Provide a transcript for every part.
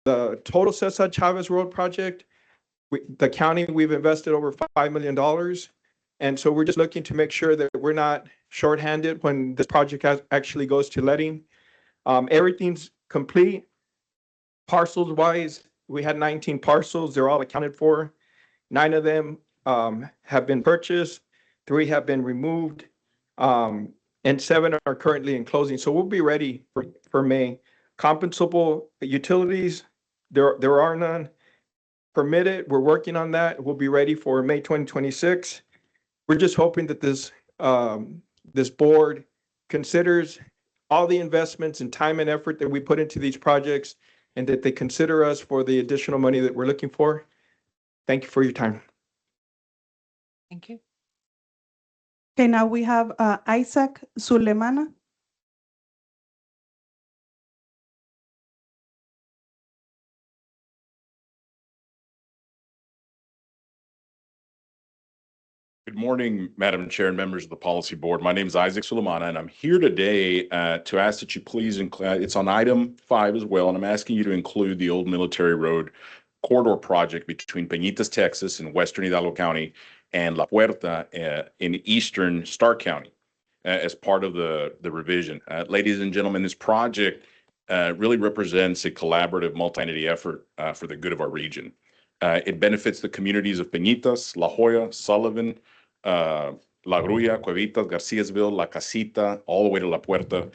the total Cesar Chavez Road project, the county, we've invested over $5 million. And so we're just looking to make sure that we're not shorthanded when this project actually goes to letting. Everything's complete. Parcels wise, we had 19 parcels. They're all accounted for. 9 of them have been purchased. 3 have been removed. And 7 are currently in closing. So we'll be ready for May. Compensable utilities, there are none. Permitted, we're working on that. We'll be ready for May 2026. We're just hoping that this board considers all the investments and time and effort that we put into these projects, and that they consider us for the additional money that we're looking for. Thank you for your time. Thank you. Okay, now we have Isaac Sulemana. Good morning, Madam Chair and members of the Policy Board. My name is Isaac Sulemana, and I'm here today to ask that you please include, it's on item 5 as well, and I'm asking you to include the Old Military Road corridor project between Peñitas, Texas, in western Hidalgo County, and La Puerta in eastern Stark County as part of the revision. Ladies and gentlemen, this project really represents a collaborative multi-entity effort for the good of our region. It benefits the communities of Peñitas, La Joya, Sullivan, La Grulla, Cuevitas, Garciasville, La Casita, all the way to La Puerta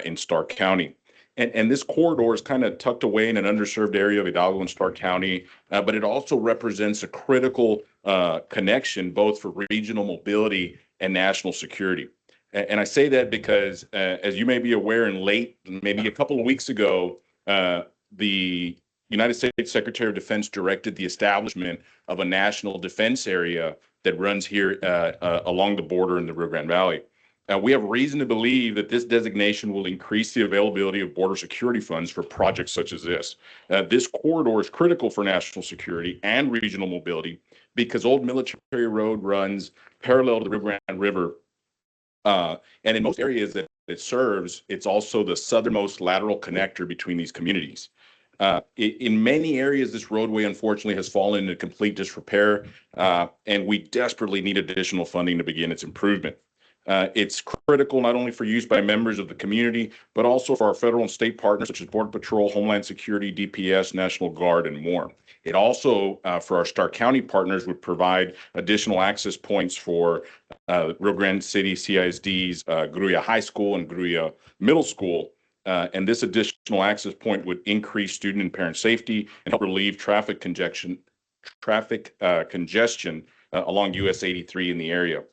in Stark County. And this corridor is kind of tucked away in an underserved area of Hidalgo and Stark County, but it also represents a critical connection both for regional mobility and national security. And I say that because, as you may be aware, maybe a couple of weeks ago, the United States Secretary of Defense directed the establishment of a national defense area that runs here along the border in the Rio Grande Valley. We have reason to believe that this designation will increase the availability of border security funds for projects such as this. This corridor is critical for national security and regional mobility because Old Military Road runs parallel to the Rio Grande River. And in most areas that it serves, it's also the southernmost lateral connector between these communities. In many areas, this roadway, unfortunately, has fallen into complete disrepair, and we desperately need additional funding to begin its improvement. It's critical not only for use by members of the community, but also for our federal and state partners such as Border Patrol, Homeland Security, DPS, National Guard, and more. It also, for our Stark County partners, would provide additional access points for Rio Grande City CISD's Grulla High School and Grulla Middle School. And this additional access point would increase student and parent safety and help relieve traffic congestion along US 83 in the area.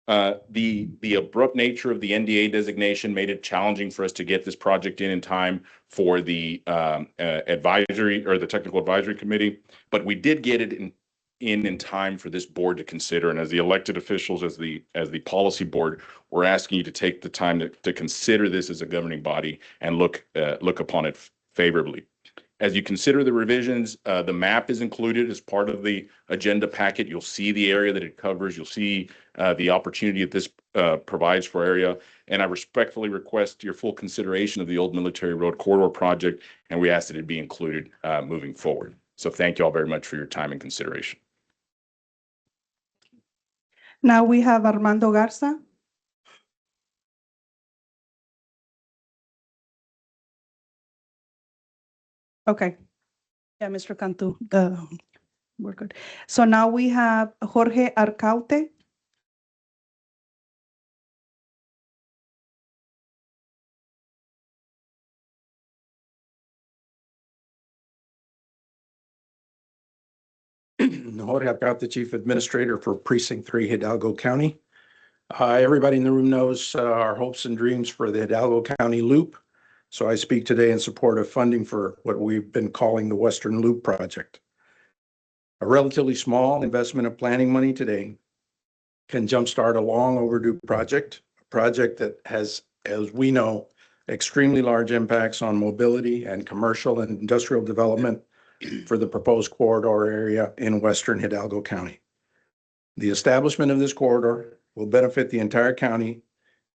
The abrupt nature of the NDA designation made it challenging for us to get this project in time for the advisory or the technical advisory committee, but we did get it in time for this board to consider. And as the elected officials, as the policy board, we're asking you to take the time to consider this as a governing body and look upon it favorably. As you consider the revisions, the map is included as part of the agenda packet. You'll see the area that it covers. You'll see the opportunity that this provides for area. And I respectfully request your full consideration of the Old Military Road Corridor project, and we ask that it be included moving forward. So thank you all very much for your time and consideration. Now we have Armando Garza. Okay. Yeah, Mr. Cantu, we're good. So now we have Jorge Arcaute. Jorge Arcaute, Chief Administrator for Precinct 3, Hidalgo County. Everybody in the room knows our hopes and dreams for the Hidalgo County Loop. So I speak today in support of funding for what we've been calling the Western Loop Project. A relatively small investment of planning money today can jumpstart a long overdue project, a project that has, as we know, extremely large impacts on mobility and commercial and industrial development for the proposed corridor area in Western Hidalgo County. The establishment of this corridor will benefit the entire county,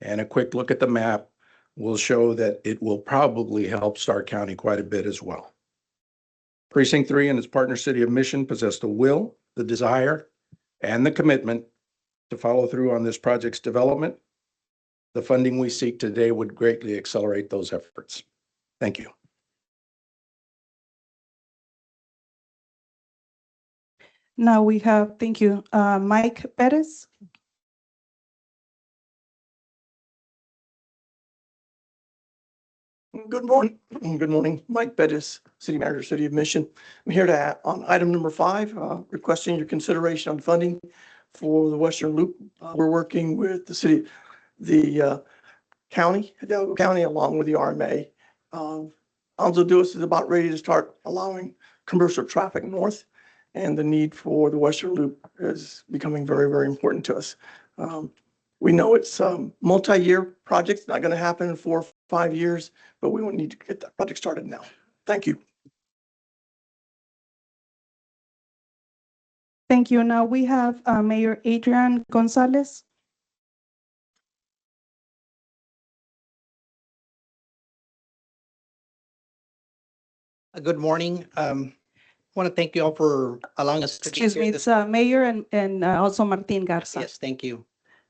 and a quick look at the map will show that it will probably help Stark County quite a bit as well. Precinct 3 and its partner city of Mission possess the will, the desire, and the commitment to follow through on this project's development. The funding we seek today would greatly accelerate those efforts. Thank you. Now we have, thank you, Mike Perez. Good morning. Good morning. Mike Bettis, City Manager, City of Mission. I'm here to, on item number 5, requesting your consideration on funding for the Western Loop. We're working with the county, Hidalgo County, along with the RMA. Alonzo Duas is about ready to start allowing commercial traffic north, and the need for the Western Loop is becoming very, very important to us. We know it's a multi-year project. It's not going to happen in 4 or 5 years, but we will need to get that project started now. Thank you. Thank you. Now we have Mayor Adrian Gonzalez. Good morning. Want to thank you all for allowing us to be Excuse here me, this- it's Mayor and also Martin Garza. Yes, thank you.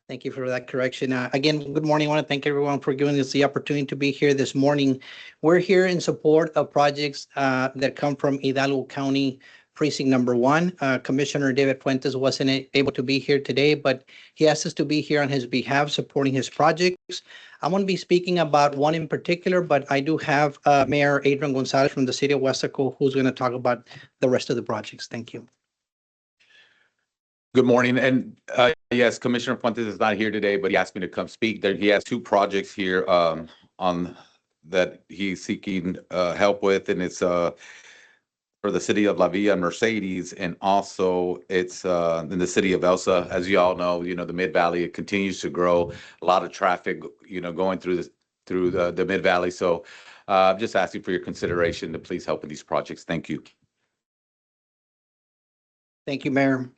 Thank you for that correction. Again, good morning. I want to thank everyone for giving us the opportunity to be here this morning. We're here in support of projects that come from Hidalgo County Precinct Number 1. Commissioner David Fuentes wasn't able to be here today, but he asked us to be here on his behalf, supporting his projects. I'm going to be speaking about one in particular, but I do have Mayor Adrian Gonzalez from the city of Weslaco who's going to talk about the rest of the projects. Thank you. Good morning. And yes, Commissioner Fuentes is not here today, but he asked me to come speak. There, he has 2 projects here on that he's seeking help with, and it's for the city of La Villa and Mercedes, and also it's in the city of Elsa. As you all know, the Mid Valley, it continues to grow. A lot of traffic, going through the Mid Valley. So I'm just asking for your consideration to please help in these projects. Thank you. Thank you, Mayor.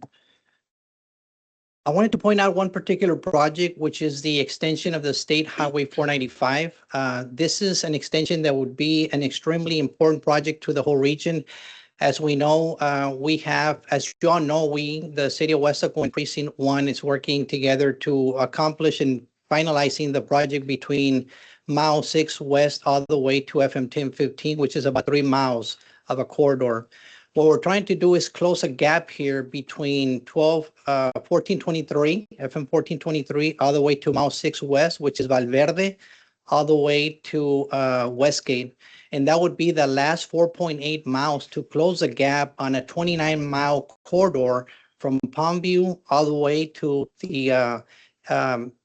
I wanted to point out one particular project, which is the extension of the State Highway 495. This is an extension that would be an extremely important project to the whole region. As we know, as you all know, the city of Weslaco and Precinct 1 is working together to accomplish and finalizing the project between Mile 6 West all the way to FM 1015, which is about 3 miles of a corridor. What we're trying to do is close a gap here between 1423, FM 1423, all the way to Mile 6 West, which is Valverde, all the way to Westgate. And that would be the last 4.8 miles to close the gap on a 29-mile corridor from Palmview all the way to the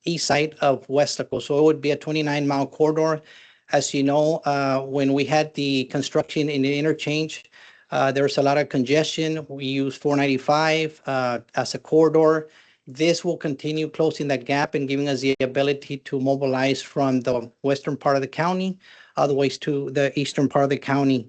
east side of Weslaco. So it would be a 29-mile corridor. As you know, when we had the construction in the interchange, there was a lot of congestion. We use 495 as a corridor. This will continue closing that gap and giving us the ability to mobilize from the western part of the county all the way to the eastern part of the county.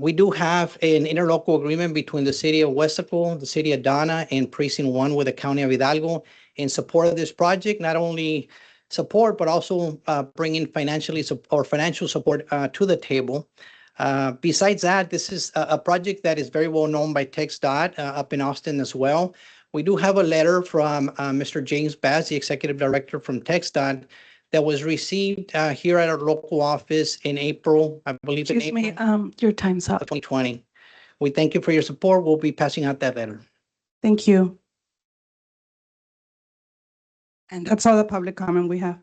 We do have an interlocal agreement between the city of Weslaco, the city of Donna, and Precinct 1 with the county of Hidalgo in support of this project. Not only support, but also bringing financial support to the table. Besides that, this is a project that is very well known by TxDOT up in Austin as well. We do have a letter from Mr. James Bass, the Executive Director from TxDOT, that was received here at our local office in April, I believe. Excuse me, your time's Of up. 2020. We thank you for your support. We'll be passing out that letter. Thank you. And that's all the public comment we have.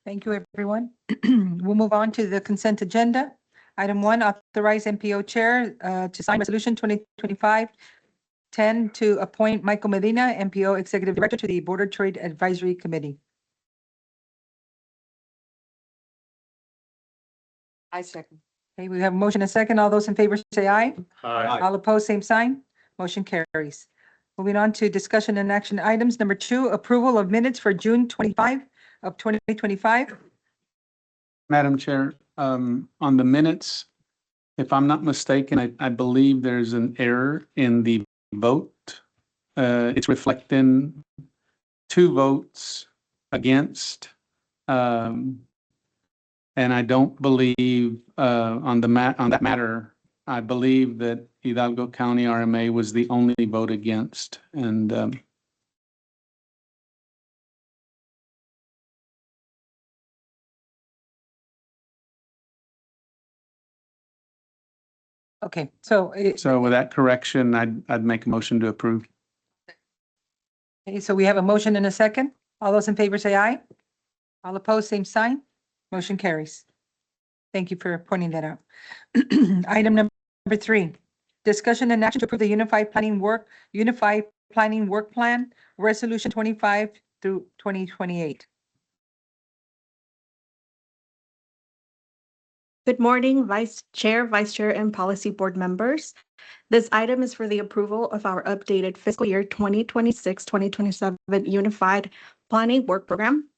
Thank you, everyone. We'll move on to the consent agenda. Item 1, authorize MPO Chair to sign Resolution 2025-10 to appoint Michael Medina, MPO Executive Director, to the Border Trade Advisory Committee. I second. Okay, we have a motion and a second. All those in favor say aye. All opposed, same sign. Motion carries. Moving on to discussion and action items. Number 2, approval of minutes for June 25 of 2025. Madam Chair, on the minutes, if I'm not mistaken, I believe there's an error in the vote. It's reflecting 2 votes against And I don't believe, on that matter, I believe that Hidalgo County RMA was the only vote against. And, Okay, so, so with that correction, I'd make a motion to approve. okay, so we have a motion and a second. All those in favor say aye. All opposed, same sign. Motion carries. Thank you for pointing that out. Item number 3, discussion and action to approve the Unified Planning Work Plan, Resolution 25 through 2028. Good morning, Vice Chair, and Policy Board members. This item is for the approval of our updated fiscal year 2026-2027 Unified Planning Work Program.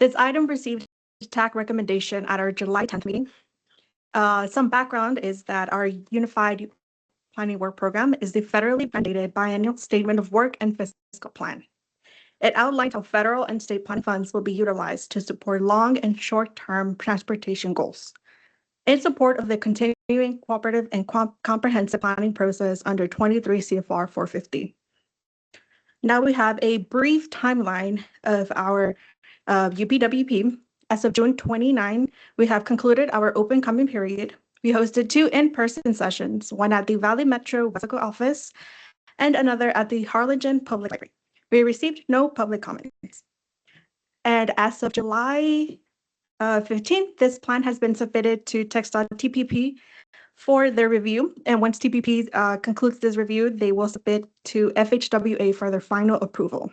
This item received TAC recommendation at our July 10th meeting. Some background is that our Unified Planning Work Program is the federally mandated biennial statement of work and fiscal plan. It outlines how federal and state planning funds will be utilized to support long and short-term transportation goals in support of the continuing cooperative and comprehensive planning process under 23 CFR 450. Now we have a brief timeline of our UPWP. As of June 29, we have concluded our open comment period. We hosted 2 in-person sessions, one at the Valley Metro Wesco office and another at the Harlingen Public Library. We received no public comments. And as of July 15th, this plan has been submitted to TXDOT-TPP for their review. And once TPP concludes this review, they will submit to FHWA for their final approval.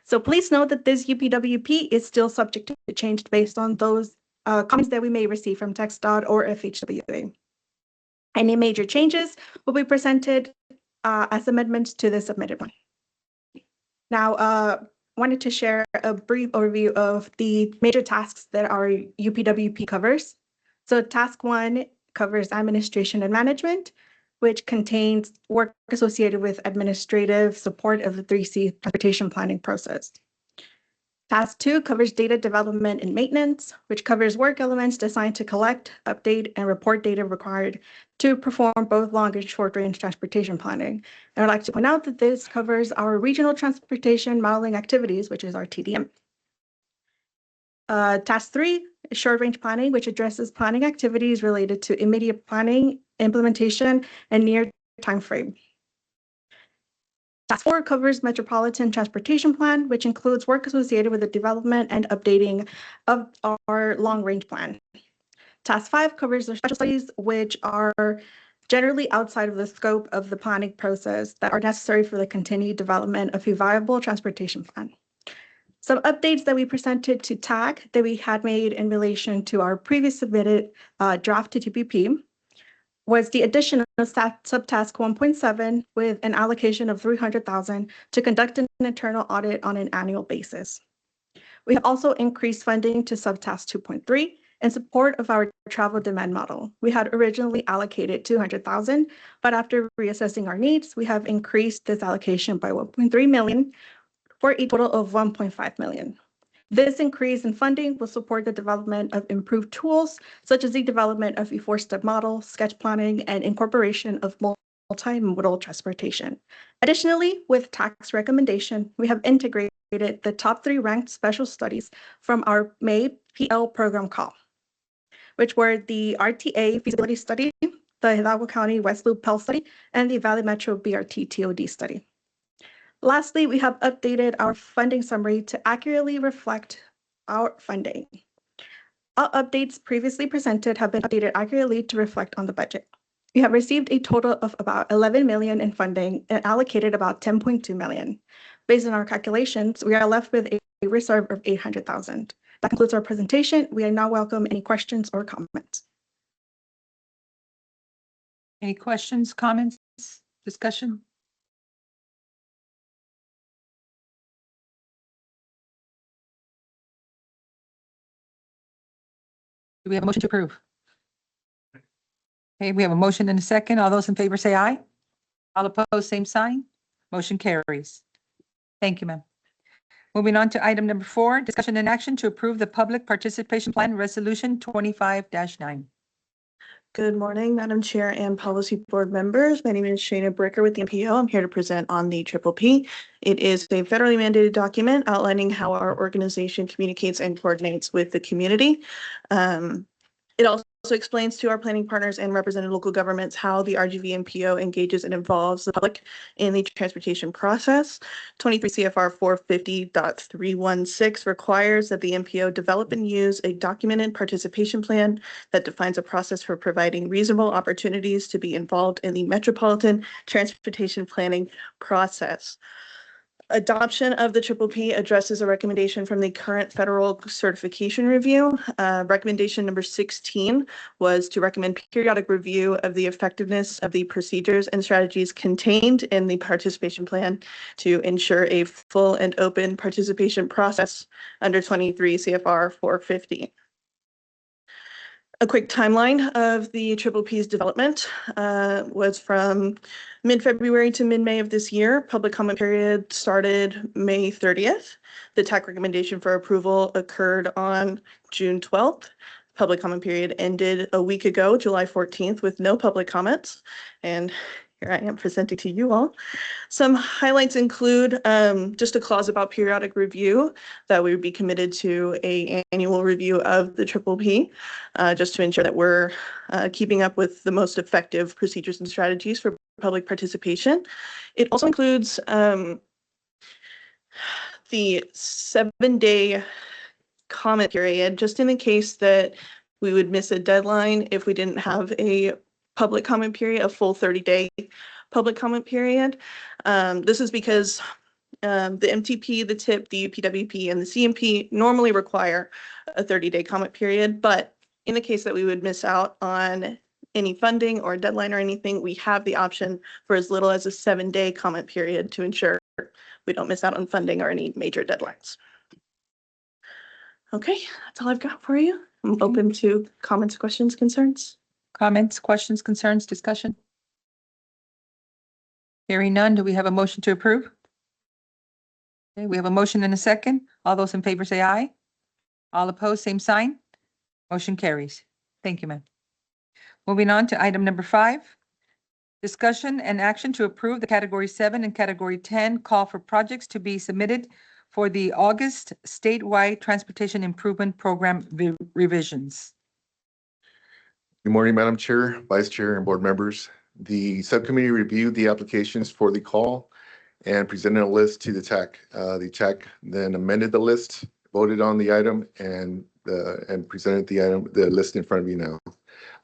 So please note that this UPWP is still subject to change based on those comments that we may receive from TXDOT or FHWA. Any major changes will be presented as amendments to the submitted one. Now, wanted to share a brief overview of the major tasks that our UPWP covers. So task 1 covers administration and management, which contains work associated with administrative support of the 3C transportation planning process. Task 2 covers data development and maintenance, which covers work elements designed to collect, update, and report data required to perform both long and short-range transportation planning. And I'd like to point out that this covers our regional transportation modeling activities, which is our TDM. Task 3 is short-range planning, which addresses planning activities related to immediate planning, implementation, and near timeframe. Task 4 covers Metropolitan Transportation Plan, which includes work associated with the development and updating of our long-range plan. Task 5 covers the special studies, which are generally outside of the scope of the planning process that are necessary for the continued development of a viable transportation plan. Some updates that we presented to TAC that we had made in relation to our previous submitted draft to TPP was the addition of subtask 1.7 with an allocation of $300,000 to conduct an internal audit on an annual basis. We have also increased funding to subtask 2.3 in support of our travel demand model. We had originally allocated $200,000, but after reassessing our needs, we have increased this allocation by $1.3 million for a total of $1.5 million. This increase in funding will support the development of improved tools, such as the development of a 4-step model, sketch planning, and incorporation of multimodal transportation. Additionally, with TAC's recommendation, we have integrated the top 3 ranked special studies from our May PL program call, which were the RTA feasibility study, the Hidalgo County West Loop PEL study, and the Valley Metro BRT TOD study. Lastly, we have updated our funding summary to accurately reflect our funding. All updates previously presented have been updated accurately to reflect on the budget. We have received a total of about $11 million in funding and allocated about $10.2 million. Based on our calculations, we are left with a reserve of $800,000. That concludes our presentation. We now welcome any questions or comments. Any questions, comments, discussion? Do we have a motion to approve? Okay, we have a motion and a second. All those in favor say aye. All opposed, same sign. Motion carries. Thank you, ma'am. Moving on to item number 4, discussion and action to approve the Public Participation Plan Resolution 25-9. Good morning, Madam Chair and Policy Board members. My name is Shayna Bricker with the MPO. I'm here to present on the Triple P. It is a federally mandated document outlining how our organization communicates and coordinates with the community. It also explains to our planning partners and represented local governments how the RGV MPO engages and involves the public in the transportation process. 23 CFR 450.316 requires that the MPO develop and use a documented participation plan that defines a process for providing reasonable opportunities to be involved in the metropolitan transportation planning process. Adoption of the Triple P addresses a recommendation from the current federal certification review. Recommendation number 16 was to recommend periodic review of the effectiveness of the procedures and strategies contained in the participation plan to ensure a full and open participation process under 23 CFR 450. A quick timeline of the Triple P's development was from mid-February to mid-May of this year. Public comment period started May 30th. The TAC recommendation for approval occurred on June 12th. Public comment period ended a week ago, July 14th, with no public comments. And here I am presenting to you all. Some highlights include just a clause about periodic review, that we would be committed to an annual review of the Triple P, just to ensure that we're keeping up with the most effective procedures and strategies for public participation. It also includes the 7-day comment period, just in the case that we would miss a deadline if we didn't have a public comment period, a full 30-day public comment period. This is because the MTP, the TIP, the UPWP, and the CMP normally require a 30-day comment period, but in the case that we would miss out on any funding or deadline or anything, we have the option for as little as a 7-day comment period to ensure we don't miss out on funding or any major deadlines. Okay, that's all I've got for you. I'm open to comments, questions, concerns. Comments, questions, concerns, discussion? Hearing none, do we have a motion to approve? Okay, we have a motion and a second. All those in favor say aye. All opposed, same sign. Motion carries. Thank you, ma'am. Moving on to item number 5. Discussion and action to approve the Category 7 and Category 10 call for projects to be submitted for the August statewide Transportation Improvement Program revisions. Good morning, Madam Chair, Vice Chair, and board members. The subcommittee reviewed the applications for the call and presented a list to the TAC. The TAC then amended the list, voted on the item, and presented the list in front of you now.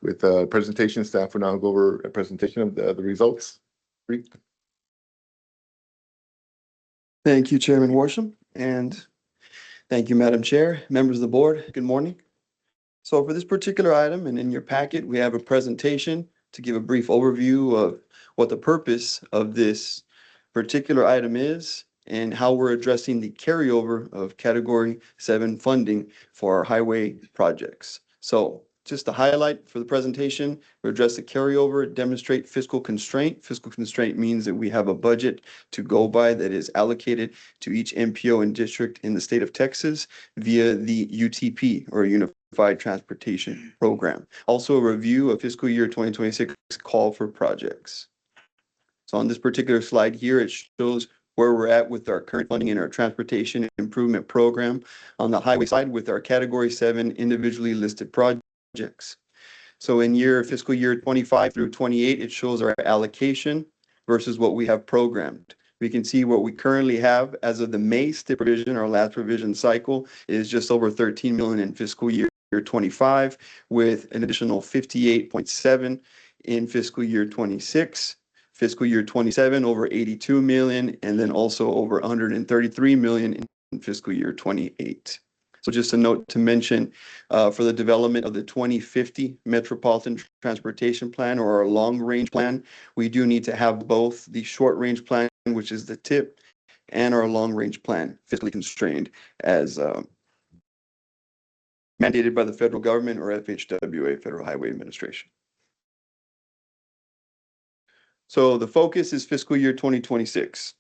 With presentation, staff will now go over a presentation of the results. Thank you, Chairman Worsham, and thank you, Madam Chair, members of the board. Good morning. So for this particular item and in your packet, we have a presentation to give a brief overview of what the purpose of this particular item is and how we're addressing the carryover of Category 7 funding for our highway projects. So just to highlight for the presentation, we address the carryover, demonstrate fiscal constraint. Fiscal constraint means that we have a budget to go by that is allocated to each MPO and district in the state of Texas via the UTP, or Unified Transportation Program. Also a review of fiscal year 2026 call for projects. So on this particular slide here, it shows where we're at with our current funding in our transportation improvement program. On the highway side with our Category 7 individually listed projects. So in fiscal year 25 through 28, it shows our allocation versus what we have programmed. We can see what we currently have as of the May STIP provision, our last provision cycle, is just over 13 million in fiscal year 25, with an additional 58.7 in fiscal year 26. Fiscal year 27, over 82 million, and then also over 133 million in fiscal year 28. So just a note to mention for the development of the 2050 Metropolitan Transportation Plan, or our long-range plan, we do need to have both the short-range plan, which is the TIP, and our long-range plan fiscally constrained as mandated by the federal government, or FHWA, Federal Highway Administration. So the focus is fiscal year 2026.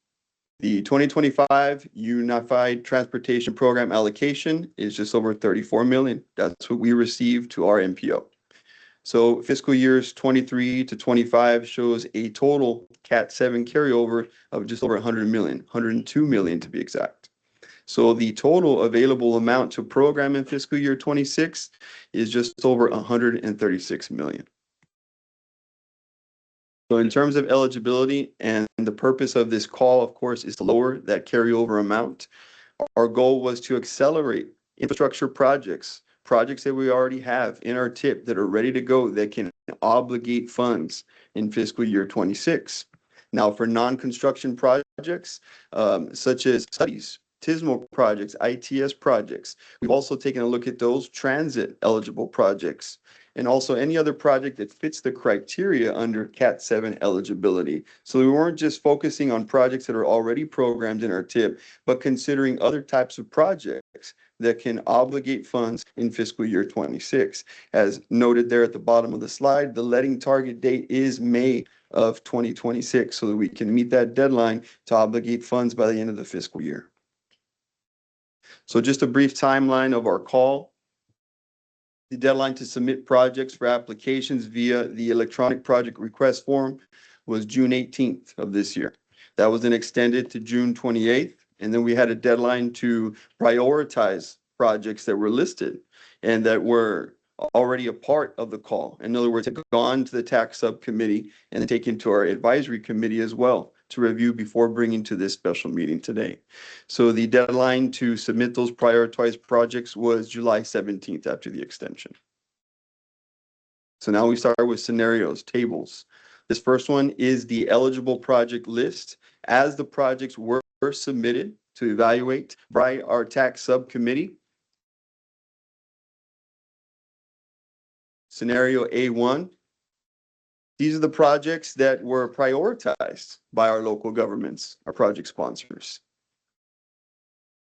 The 2025 Unified Transportation Program allocation is just over 34 million. That's what we received to our MPO. So fiscal years 23 to 25 shows a total Cat 7 carryover of just over 100 million, 102 million to be exact. So the total available amount to program in fiscal year 26 is just over 136 million. So in terms of eligibility, and the purpose of this call, of course, is to lower that carryover amount. Our goal was to accelerate infrastructure projects that we already have in our TIP that are ready to go, that can obligate funds in fiscal year 26. Now, for non-construction projects, such as studies, TISMO projects, ITS projects, we've also taken a look at those transit eligible projects, and also any other project that fits the criteria under Cat 7 eligibility. So we weren't just focusing on projects that are already programmed in our TIP, but considering other types of projects that can obligate funds in fiscal year 26. As noted there at the bottom of the slide, the letting target date is May of 2026, so that we can meet that deadline to obligate funds by the end of the fiscal year. So just a brief timeline of our call. The deadline to submit projects for applications via the electronic project request form was June 18th of this year. That was then extended to June 28th. And then we had a deadline to prioritize projects that were listed and that were already a part of the call. In other words, had gone to the tax subcommittee and then taken to our advisory committee as well to review before bringing to this special meeting today. So the deadline to submit those prioritized projects was July 17th after the extension. So now we start with scenarios, tables. This first one is the eligible project list as the projects were submitted to evaluate by our tax subcommittee. Scenario A1. These are the projects that were prioritized by our local governments, our project sponsors.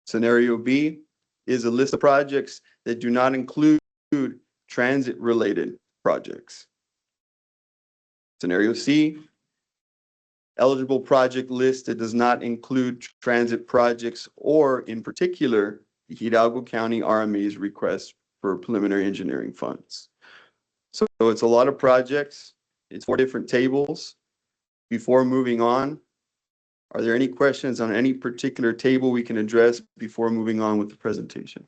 Scenario B is a list of projects that do not include transit-related projects. Scenario C, eligible project list that does not include transit projects, or in particular, the Hidalgo County RMA's request for preliminary engineering funds. So it's a lot of projects. It's 4 different tables. Before moving on, are there any questions on any particular table we can address before moving on with the presentation?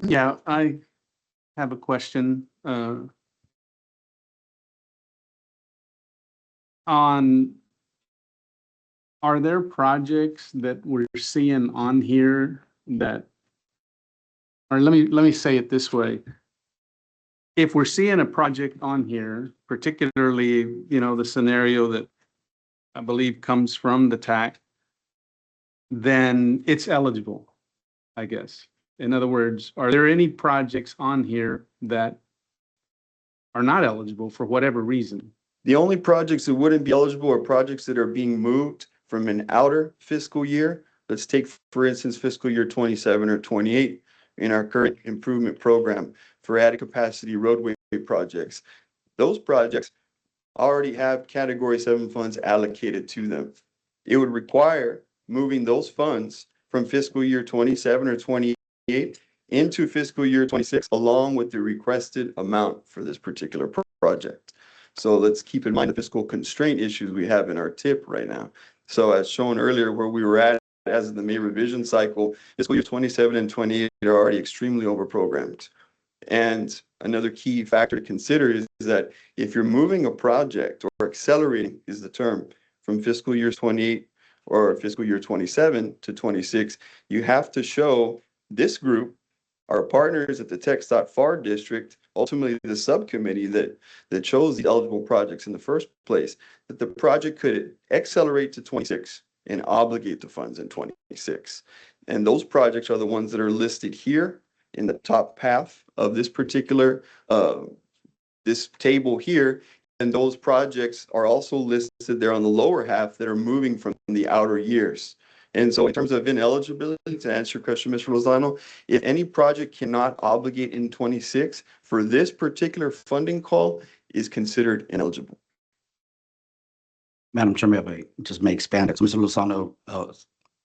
Yeah, I have a question. Are there projects that we're seeing on here that, or let me say it this way. If we're seeing a project on here, particularly, the scenario that I believe comes from the TAC, then it's eligible, I guess. In other words, are there any projects on here that are not eligible for whatever reason? The only projects that wouldn't be eligible are projects that are being moved from an outer fiscal year. Let's take, for instance, fiscal year 27 or 28 in our current improvement program for added capacity roadway projects. Those projects already have Category 7 funds allocated to them. It would require moving those funds from fiscal year 27 or 28 into fiscal year 26, along with the requested amount for this particular project. So let's keep in mind the fiscal constraint issues we have in our TIP right now. So as shown earlier, where we were at as of the May revision cycle, fiscal year 27 and 28 are already extremely overprogrammed. And another key factor to consider is that if you're moving a project, or accelerating is the term, from fiscal year 28 or fiscal year 27 to 26, you have to show this group, our partners at the TxDOT-FAR district, ultimately the subcommittee that chose the eligible projects in the first place, that the project could accelerate to 26 and obligate the funds in 26. And those projects are the ones that are listed here in the top half of this particular, this table here. And those projects are also listed there on the lower half that are moving from the outer years. And so in terms of ineligibility, to answer your question, Mr. Lozano, if any project cannot obligate in 26 for this particular funding call, is considered ineligible. Madam Chairman, if I just may expand it. So Mr. Lozano,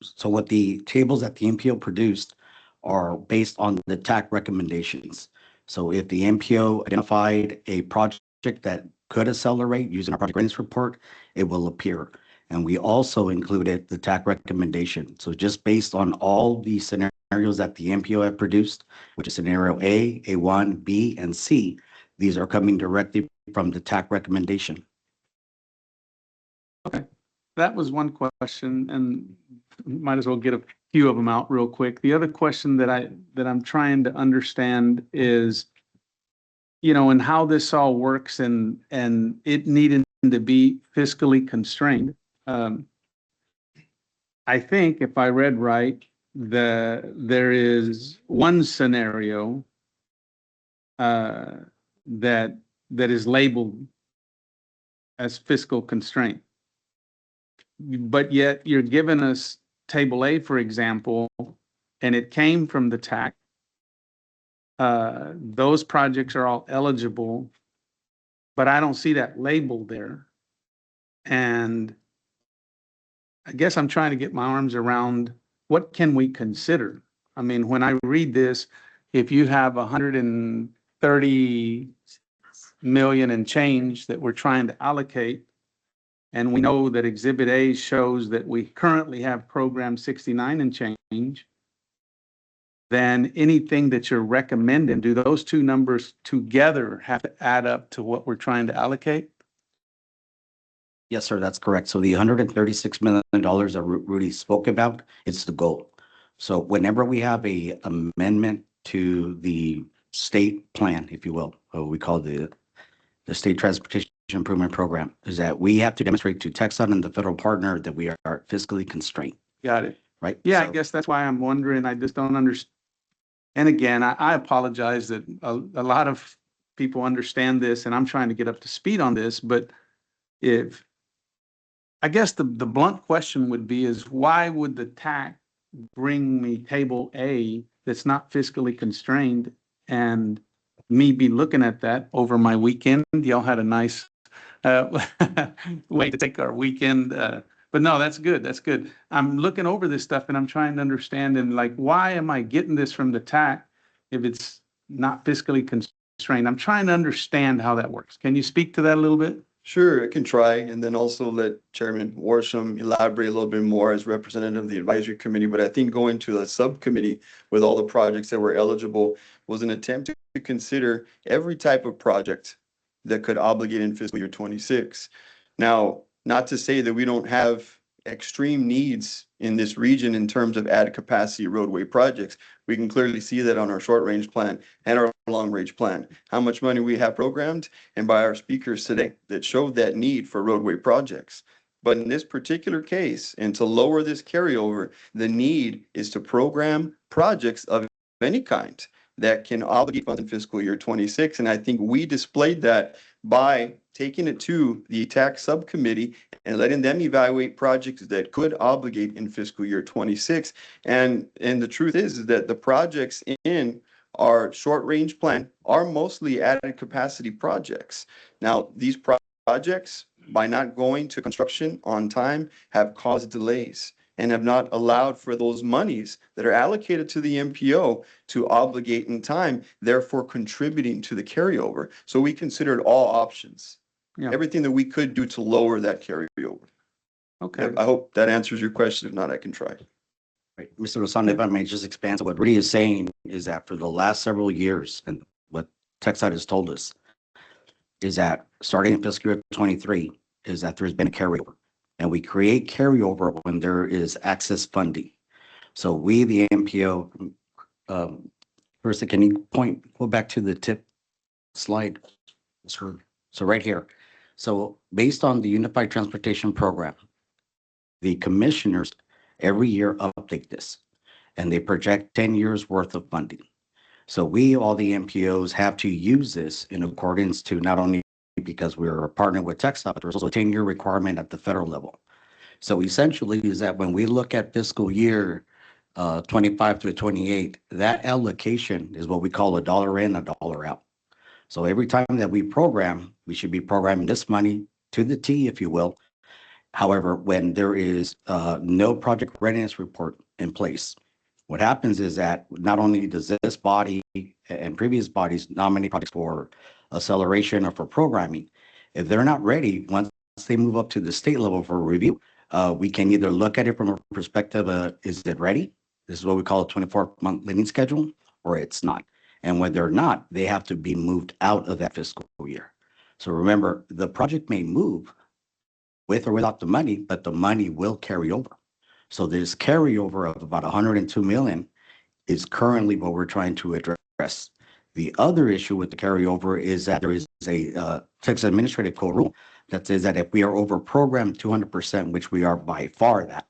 so what the tables that the MPO produced are based on the TAC recommendations. So if the MPO identified a project that could accelerate using our project readiness report, it will appear. And we also included the TAC recommendation. So just based on all the scenarios that the MPO have produced, which is scenario A, A1, B, and C, these are coming directly from the TAC recommendation. That was one question, and might as well get a few of them out real quick. The other question that I'm trying to understand is, and how this all works and it needing to be fiscally constrained. I think if I read right, there is one scenario that is labeled as fiscal constraint. But yet you're giving us table A, for example, and it came from the TAC. Those projects are all eligible, but I don't see that label there. And I guess I'm trying to get my arms around what can we consider? I mean, when I read this, if you have 130 million and change that we're trying to allocate, and we know that Exhibit A shows that we currently have program 69 and change, then anything that you're recommending, do those two numbers together have to add up to what we're trying to allocate? Yes, sir, that's correct. So the $136 million that Rudy spoke about, it's the goal. So whenever we have a amendment to the state plan, if you will, or we call the State Transportation Improvement Program, is that we have to demonstrate to TxDOT and the federal partner that we are fiscally constrained, Got it. right? Yeah, I So- guess that's why I'm wondering. I just don't understand. And again, I apologize that a lot of people understand this and I'm trying to get up to speed on this, but I guess the blunt question would be is why would the TAC bring me table A that's not fiscally constrained and me be looking at that over my weekend? Y'all had a nice way to take our weekend. But no, that's good. That's good. I'm looking over this stuff and I'm trying to understand and like, why am I getting this from the TAC if it's not fiscally constrained? I'm trying to understand how that works. Can you speak to that a little bit? Sure, I can try, and then also let Chairman Worsham elaborate a little bit more as representative of the advisory committee. But I think going to the subcommittee with all the projects that were eligible was an attempt to consider every type of project that could obligate in fiscal year 26. Now, not to say that we don't have extreme needs in this region in terms of added capacity roadway projects. We can clearly see that on our short range plan and our long range plan, how much money we have programmed and by our speakers today that showed that need for roadway projects. But in this particular case, and to lower this carryover, the need is to program projects of any kind that can obligate funds in fiscal year 26. And I think we displayed that by taking it to the TAC subcommittee and letting them evaluate projects that could obligate in fiscal year 26. And the truth is that the projects in our short range plan are mostly added capacity projects. Now, these projects, by not going to construction on time, have caused delays and have not allowed for those monies that are allocated to the MPO to obligate in time, therefore contributing to the carryover. So we considered all options, everything that we could do to lower that carryover. Okay. I hope that answers your question. If not, I can try. Right. Mr. Lozano, if I may just expand, so what Rudy is saying is that for the last several years, and what TxDOT has told us, is that starting in fiscal year 23, is that there's been a carryover. And we create carryover when there is access funding. So we, the MPO, first, can you go back to the tip slide? So right here. So based on the Unified Transportation Program, the commissioners every year update this, and they project 10 years worth of funding. So we, all the MPOs, have to use this in accordance to not only because we're a partner with TxDOT, but there's also a 10-year requirement at the federal level. So essentially is that when we look at fiscal year 25 through 28, that allocation is what we call a dollar in, a dollar out. So every time that we program, we should be programming this money to the T, if you will. However, when there is no project readiness report in place, what happens is that not only does this body and previous bodies nominate projects for acceleration or for programming, if they're not ready, once they move up to the state level for review, we can either look at it from a perspective of, is it ready? This is what we call a 24-month living schedule, or it's not. And when they're not, they have to be moved out of that fiscal year. So remember, the project may move with or without the money, but the money will carry over. So this carryover of about 102 million is currently what we're trying to address. The other issue with the carryover is that there is a Texas Administrative Code rule that says that if we are over programmed 200%, which we are by far that,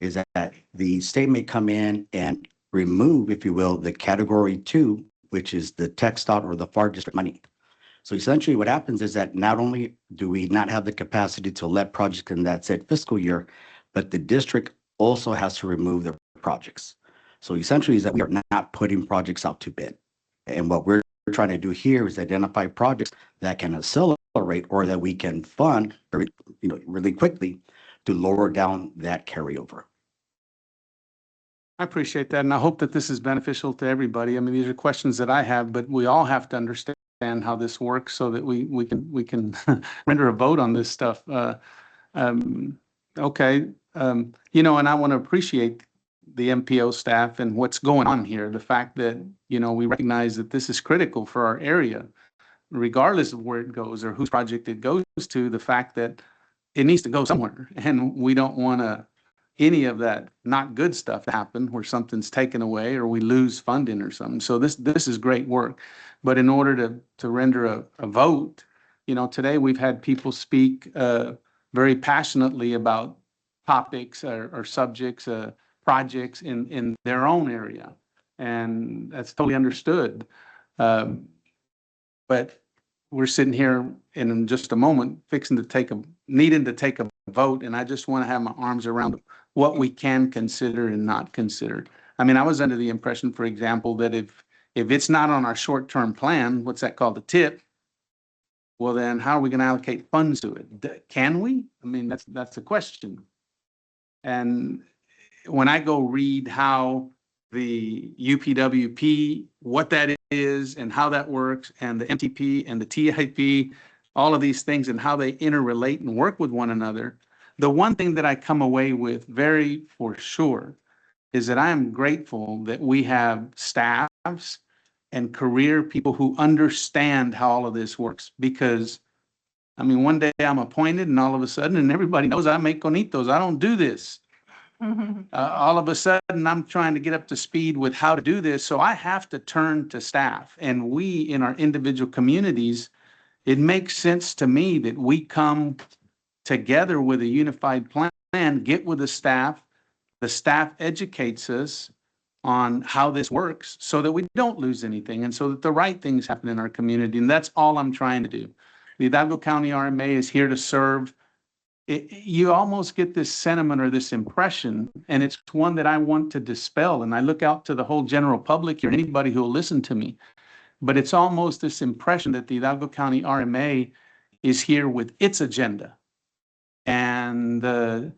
is that the state may come in and remove, if you will, the category 2, which is the TxDOT or the FAR district money. So essentially what happens is that not only do we not have the capacity to let projects in that said fiscal year, but the district also has to remove their projects. So essentially is that we are not putting projects out to bid. And what we're trying to do here is identify projects that can accelerate or that we can fund very, really quickly to lower down that carryover. I appreciate that, and I hope that this is beneficial to everybody. I mean, these are questions that I have, but we all have to understand how this works so that we can render a vote on this stuff. Okay, and I want to appreciate the MPO staff and what's going on here. The fact that, we recognize that this is critical for our area, regardless of where it goes or whose project it goes to, the fact that it needs to go somewhere. And we don't want any of that not good stuff to happen where something's taken away or we lose funding or something. So this is great work. But in order to render a vote, today we've had people speak very passionately about topics or subjects, projects in their own area. And that's totally understood. But we're sitting here in just a moment needing to take a vote. And I just want to have my arms around what we can consider and not consider. I mean, I was under the impression, for example, that if it's not on our short-term plan, what's that called, the TIP, well, then how are we going to allocate funds to it? Can we? I mean, that's the question. And when I go read how the UPWP, what that is and how that works, and the MTP and the TIP, all of these things and how they interrelate and work with one another, the one thing that I come away with very for sure is that I am grateful that we have staffs and career people who understand how all of this works. Because, I mean, one day I'm appointed and all of a sudden, and everybody knows I make conitos, I don't do this. All of a sudden, I'm trying to get up to speed with how to do this. So I have to turn to staff. And we, in our individual communities, it makes sense to me that we come together with a unified plan, get with the staff educates us on how this works so that we don't lose anything and so that the right things happen in our community. And that's all I'm trying to do. The Hidalgo County RMA is here to serve. You almost get this sentiment or this impression, and it's one that I want to dispel. And I look out to the whole general public here, anybody who will listen to me. But it's almost this impression that the Hidalgo County RMA is here with its agenda. And the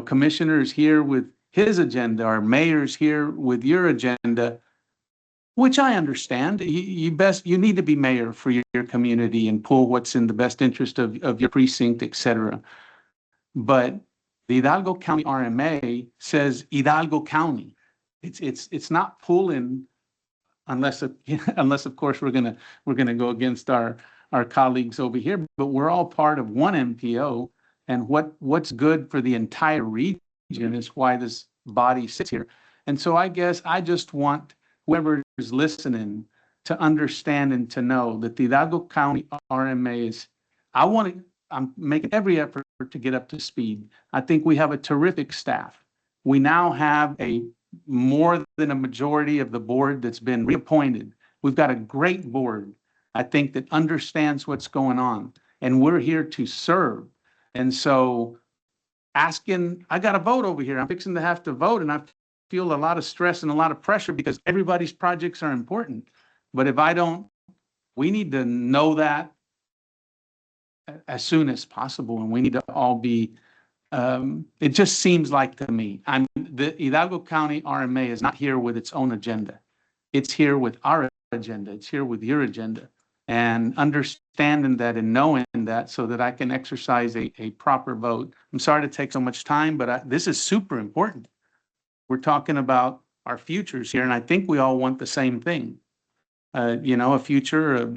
commissioner's here with his agenda, our mayor's here with your agenda, which I understand. You need to be mayor for your community and pull what's in the best interest of your precinct, et cetera. But the Hidalgo County RMA says Hidalgo County. It's not pulling unless of course we're gonna go against our colleagues over here. But we're all part of one MPO, and what's good for the entire region is why this body sits here. And so I guess I just want whoever is listening to understand and to know that the Hidalgo County RMA is, I'm making every effort to get up to speed. I think we have a terrific staff. We now have more than a majority of the board that's been reappointed. We've got a great board, I think, that understands what's going on, and we're here to serve. And so I got a vote over here. I'm fixing to have to vote, and I feel a lot of stress and a lot of pressure because everybody's projects are important. But if I don't, we need to know that as soon as possible, and we need to all be It just seems like to me, the Hidalgo County RMA is not here with its own agenda. It's here with our agenda. It's here with your agenda. And understanding that and knowing that so that I can exercise a proper vote. I'm sorry to take so much time, but this is super important. We're talking about our futures here, and I think we all want the same thing. A future,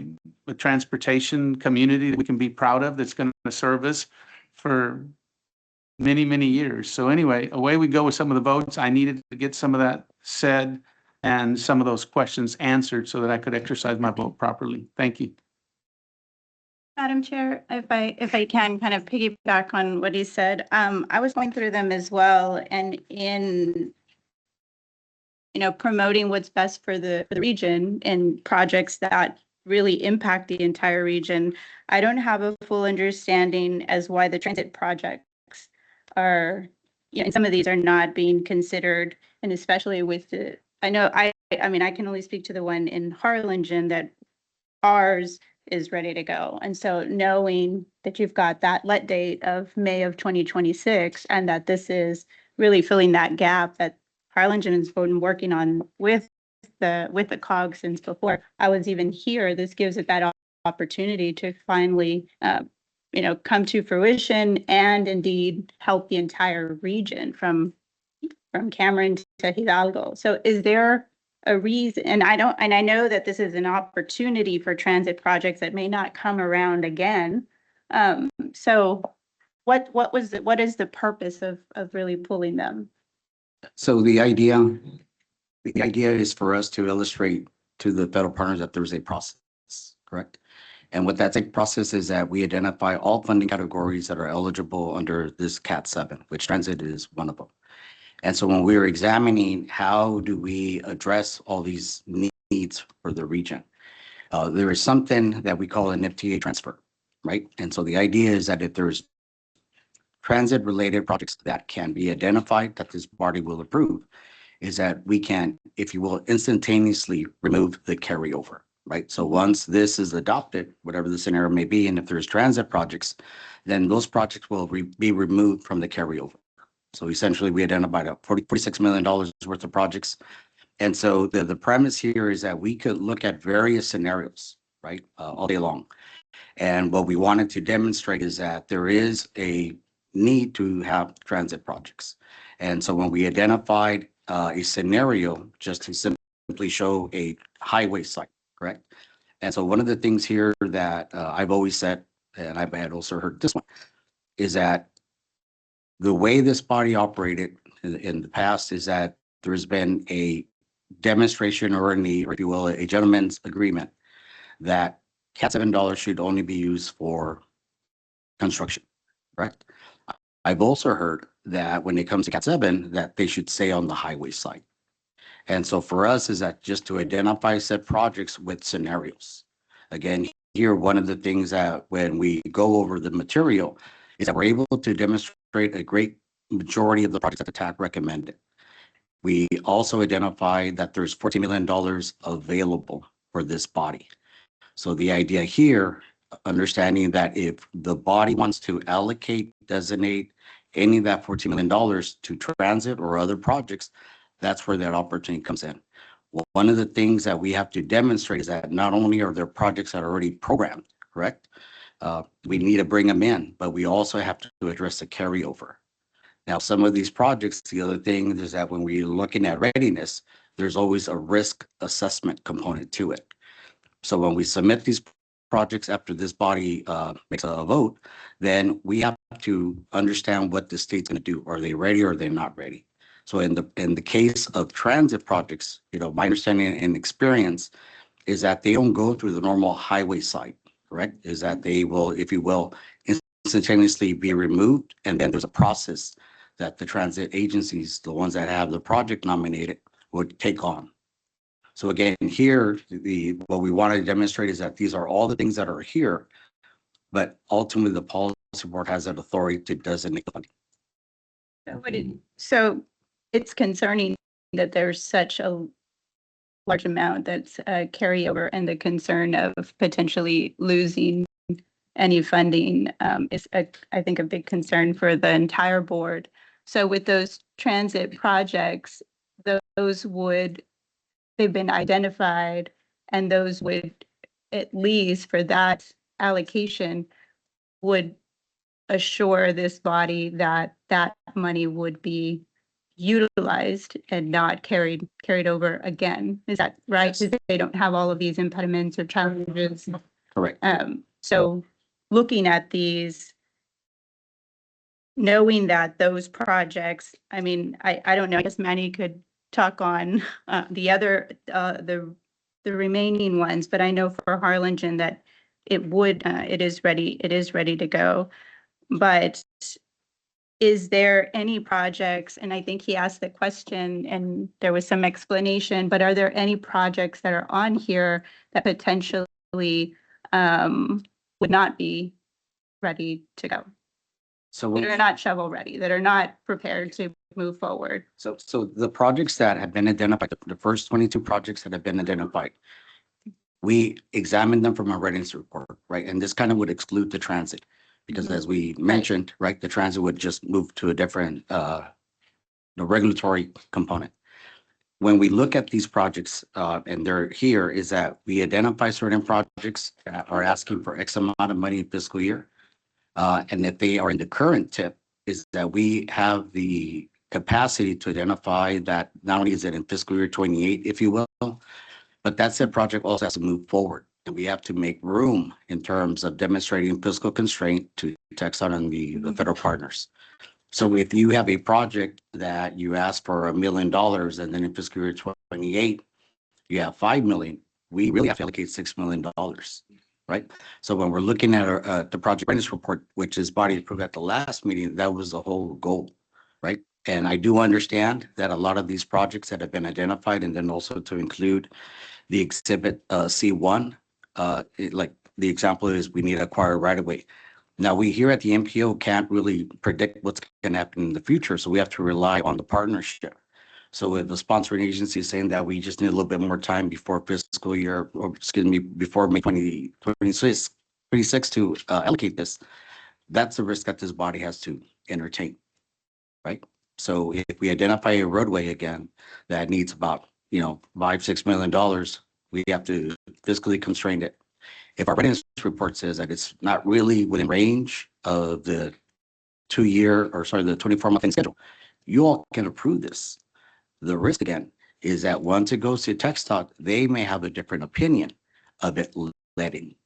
a transportation community that we can be proud of that's going to serve us for many, many years. So anyway, away we go with some of the votes. I needed to get some of that said and some of those questions answered so that I could exercise my vote properly. Thank you. Madam Chair, if I can kind of piggyback on what he said, I was going through them as well, and in promoting what's best for the region and projects that really impact the entire region, I don't have a full understanding as why the transit projects are, and some of these are not being considered, and especially with the, I mean, I can only speak to the one in Harlingen that ours is ready to go. And so knowing that you've got that let date of May of 2026, and that this is really filling that gap that Harlingen has been working on with the COG since before I was even here, this gives it that opportunity to finally, come to fruition and indeed help the entire region from Cameron to Hidalgo. So is there a reason, and I know that this is an opportunity for transit projects that may not come around again. So what is the purpose of really pulling them? So the idea is for us to illustrate to the federal partners that there's a process, correct? And what that process is that we identify all funding categories that are eligible under this CAT 7, which transit is one of them. And so when we were examining how do we address all these needs for the region, there is something that we call an FTA transfer, right? And so the idea is that if there's transit-related projects that can be identified that this body will approve, is that we can, if you will, instantaneously remove the carryover, right? So once this is adopted, whatever the scenario may be, and if there's transit projects, then those projects will be removed from the carryover. So essentially, we identified $46 million worth of projects. And so the premise here is that we could look at various scenarios, right, all day long. And what we wanted to demonstrate is that there is a need to have transit projects. And so when we identified a scenario just to simply show a highway site, correct? And so one of the things here that I've always said, and I had also heard this one, is that the way this body operated in the past is that there's been a demonstration or if you will, a gentleman's agreement that CAT 7 dollars should only be used for construction, correct? I've also heard that when it comes to CAT 7, that they should stay on the highway side. And so for us is that just to identify said projects with scenarios. Again, here, one of the things that when we go over the material is that we're able to demonstrate a great majority of the projects that the TAC recommended. We also identified that there's $14 million available for this body. So the idea here, understanding that if the body wants to designate any of that $14 million to transit or other projects, that's where that opportunity comes in. Well, one of the things that we have to demonstrate is that not only are there projects that are already programmed, correct? We need to bring them in, but we also have to address the carryover. Now, some of these projects, the other thing is that when we're looking at readiness, there's always a risk assessment component to it. So when we submit these projects after this body makes a vote, then we have to understand what the state's going to do. Are they ready or are they not ready? So in the case of transit projects, my understanding and experience is that they don't go through the normal highway site, correct? Is that they will, if you will, instantaneously be removed, and then there's a process that the transit agencies, the ones that have the project nominated, would take on. So again, here, what we want to demonstrate is that these are all the things that are here, but ultimately the policy board has that authority to designate the funding. So it's concerning that there's such a large amount that's carryover, and the concern of potentially losing any funding is, I think, a big concern for the entire board. So with those transit projects, they've been identified, and those would, at least for that allocation, would assure this body that that money would be utilized and not carried over again. Is that right? 'Cause they don't have all of these impediments or challenges. Correct. So looking at these, knowing that those projects, I mean, I don't know, I guess Manny could talk on the other, the remaining ones, but I know for Harlingen that it is ready to go. But is there any projects, and I think he asked the question and there was some explanation, but are there any projects that are on here that potentially would not be ready to go? So That are not shovel ready, that are not prepared to move forward? So the projects that have been identified, the first 22 projects that have been identified, we examined them from a readiness report, right? And this kind of would exclude the transit, because as we mentioned, right, the transit would just move to a different, the regulatory component. When we look at these projects, and they're here, is that we identify certain projects that are asking for X amount of money in fiscal year. And if they are in the current tip, is that we have the capacity to identify that not only is it in fiscal year 28, if you will, but that said project also has to move forward. And we have to make room in terms of demonstrating fiscal constraint to Texan and the federal partners. So if you have a project that you ask for $1 million and then in fiscal year 28, you have 5 million, we really have to allocate $6 million, right? So when we're looking at the project readiness report, which is body approved at the last meeting, that was the whole goal, right? And I do understand that a lot of these projects that have been identified, and then also to include the exhibit C1, like the example is we need to acquire right of way. Now, we here at the MPO can't really predict what's going to happen in the future, so we have to rely on the partnership. So if the sponsoring agency is saying that we just need a little bit more time before fiscal year, or excuse me, before May 2026 to allocate this, that's the risk that this body has to entertain, right? So if we identify a roadway again that needs about, $5-6 million, we have to fiscally constrain it. If our readiness report says that it's not really within range of the 24-month schedule, you all can approve this. The risk again is that once it goes to TxDOT, they may have a different opinion of it letting.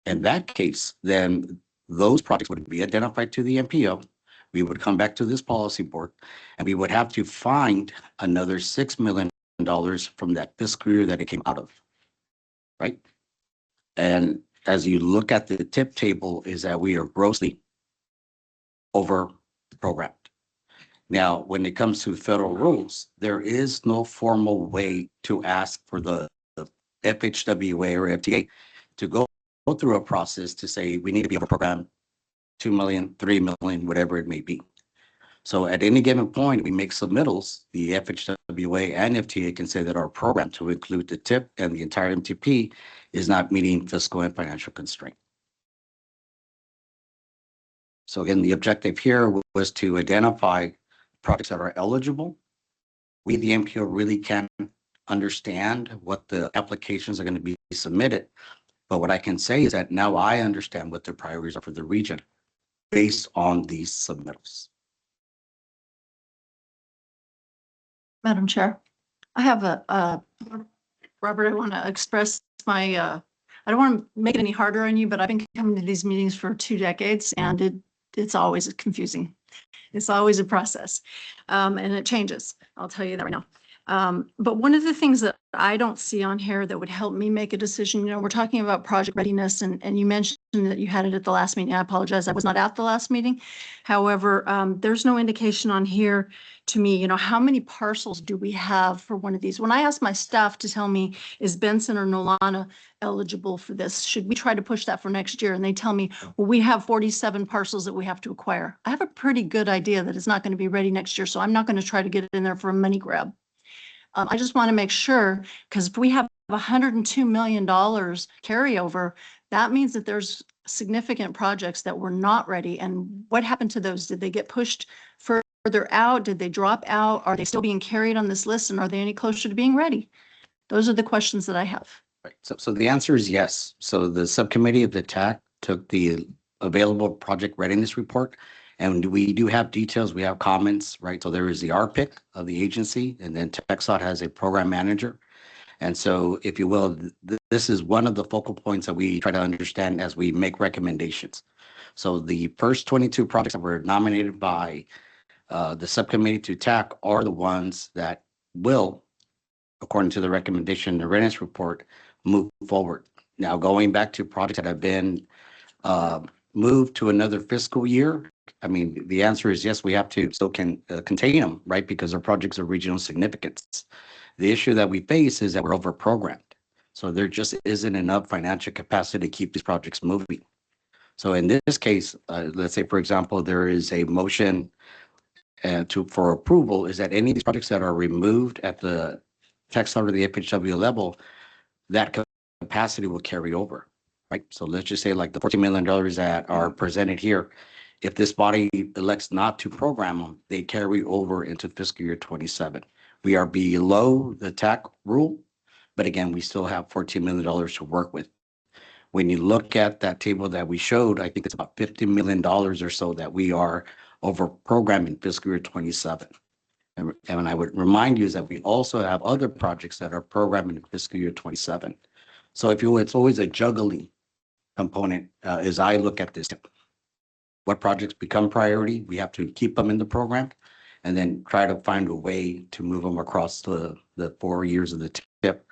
In that case, then those projects would be identified to the MPO. We would come back to this policy board and we would have to find another $6 million from that fiscal year that it came out of, right? And as you look at the tip table, is that we are grossly over programmed. Now, when it comes to federal rules, there is no formal way to ask for the FHWA or FTA to go through a process to say we need to be over programmed 2 million, 3 million, whatever it may be. So at any given point, we make submittals, the FHWA and FTA can say that our program to include the tip and the entire MTP is not meeting fiscal and financial constraint. So again, the objective here was to identify projects that are eligible. We, the MPO, really can understand what the applications are going to be submitted. But what I can say is that now I understand what the priorities are for the region based on these submittals. Madam Chair, I have Robert, I want to express my, I don't want to make it any harder on you, but I've been coming to these meetings for 2 decades and it's always confusing. It's always a process and it changes. I'll tell you that right now. But one of the things that I don't see on here that would help me make a decision, we're talking about project readiness and you mentioned that you had it at the last meeting. I apologize. I was not at the last meeting. However, there's no indication on here to me, how many parcels do we have for one of these? When I ask my staff to tell me, is Benson or Nolana eligible for this? Should we try to push that for next year? And they tell me, well, we have 47 parcels that we have to acquire. I have a pretty good idea that it's not going to be ready next year. So I'm not going to try to get it in there for a money grab. I just want to make sure, because if we have $102 million carryover, that means that there's significant projects that were not ready, and what happened to those? Did they get pushed further out? Did they drop out? Are they still being carried on this list, and are they any closer to being ready? Those are the questions that I have. Right. So the answer is yes. So the subcommittee of the TAC took the available project readiness report, and we do have details. We have comments, right? So there is the RPIC of the agency, and then TxDOT has a program manager. And so, if you will, this is one of the focal points that we try to understand as we make recommendations. So the first 22 projects that were nominated by the subcommittee to TAC are the ones that will, according to the recommendation in the readiness report, move forward. Now, going back to projects that have been moved to another fiscal year, I mean, the answer is yes, we have to still contain them, right? Because our projects are regional significance. The issue that we face is that we're over-programmed. So there just isn't enough financial capacity to keep these projects moving. So in this case, let's say, for example, there is a motion for approval is that any of these projects that are removed at the TxDOT or the FHW level, that capacity will carry over, right? So let's just say like the $14 million that are presented here, if this body elects not to program them, they carry over into fiscal year 27. We are below the TAC rule, but again, we still have $14 million to work with. When you look at that table that we showed, I think it's about $50 million or so that we are over programming fiscal year 27. And I would remind you is that we also have other projects that are programming in fiscal year 27. So if you will, it's always a juggling component as I look at this. What projects become priority, we have to keep them in the program and then try to find a way to move them across the 4 years of the TIP.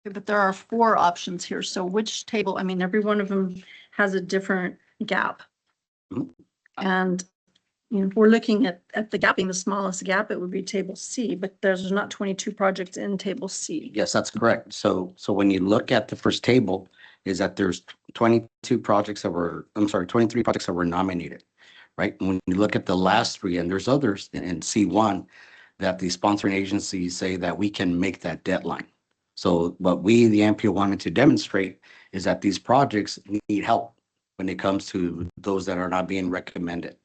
But there are 4 options here. So which table, I mean, every one of them has a different gap. Mhm. And you know, if we're looking at the gap being the smallest gap, it would be table C, but there's not 22 projects in table C. Yes, that's correct. So when you look at the first table, is that there's 23 projects that were nominated, right? And when you look at the last 3, and there's others in C1 that the sponsoring agencies say that we can make that deadline. So what we, the MPO, wanted to demonstrate is that these projects need help when it comes to those that are not being recommended.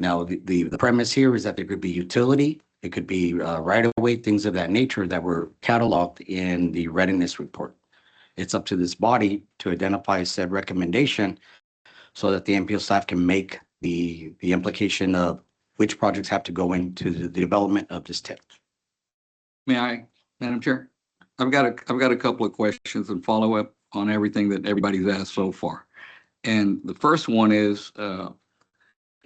Now, the premise here is that there could be utility, it could be right-of-way, things of that nature that were cataloged in the readiness report. It's up to this body to identify said recommendation so that the MPO staff can make the implication of which projects have to go into the development of this TIP. May I, Madam Chair? I've got a couple of questions and follow up on everything that everybody's asked so far. And the first one is,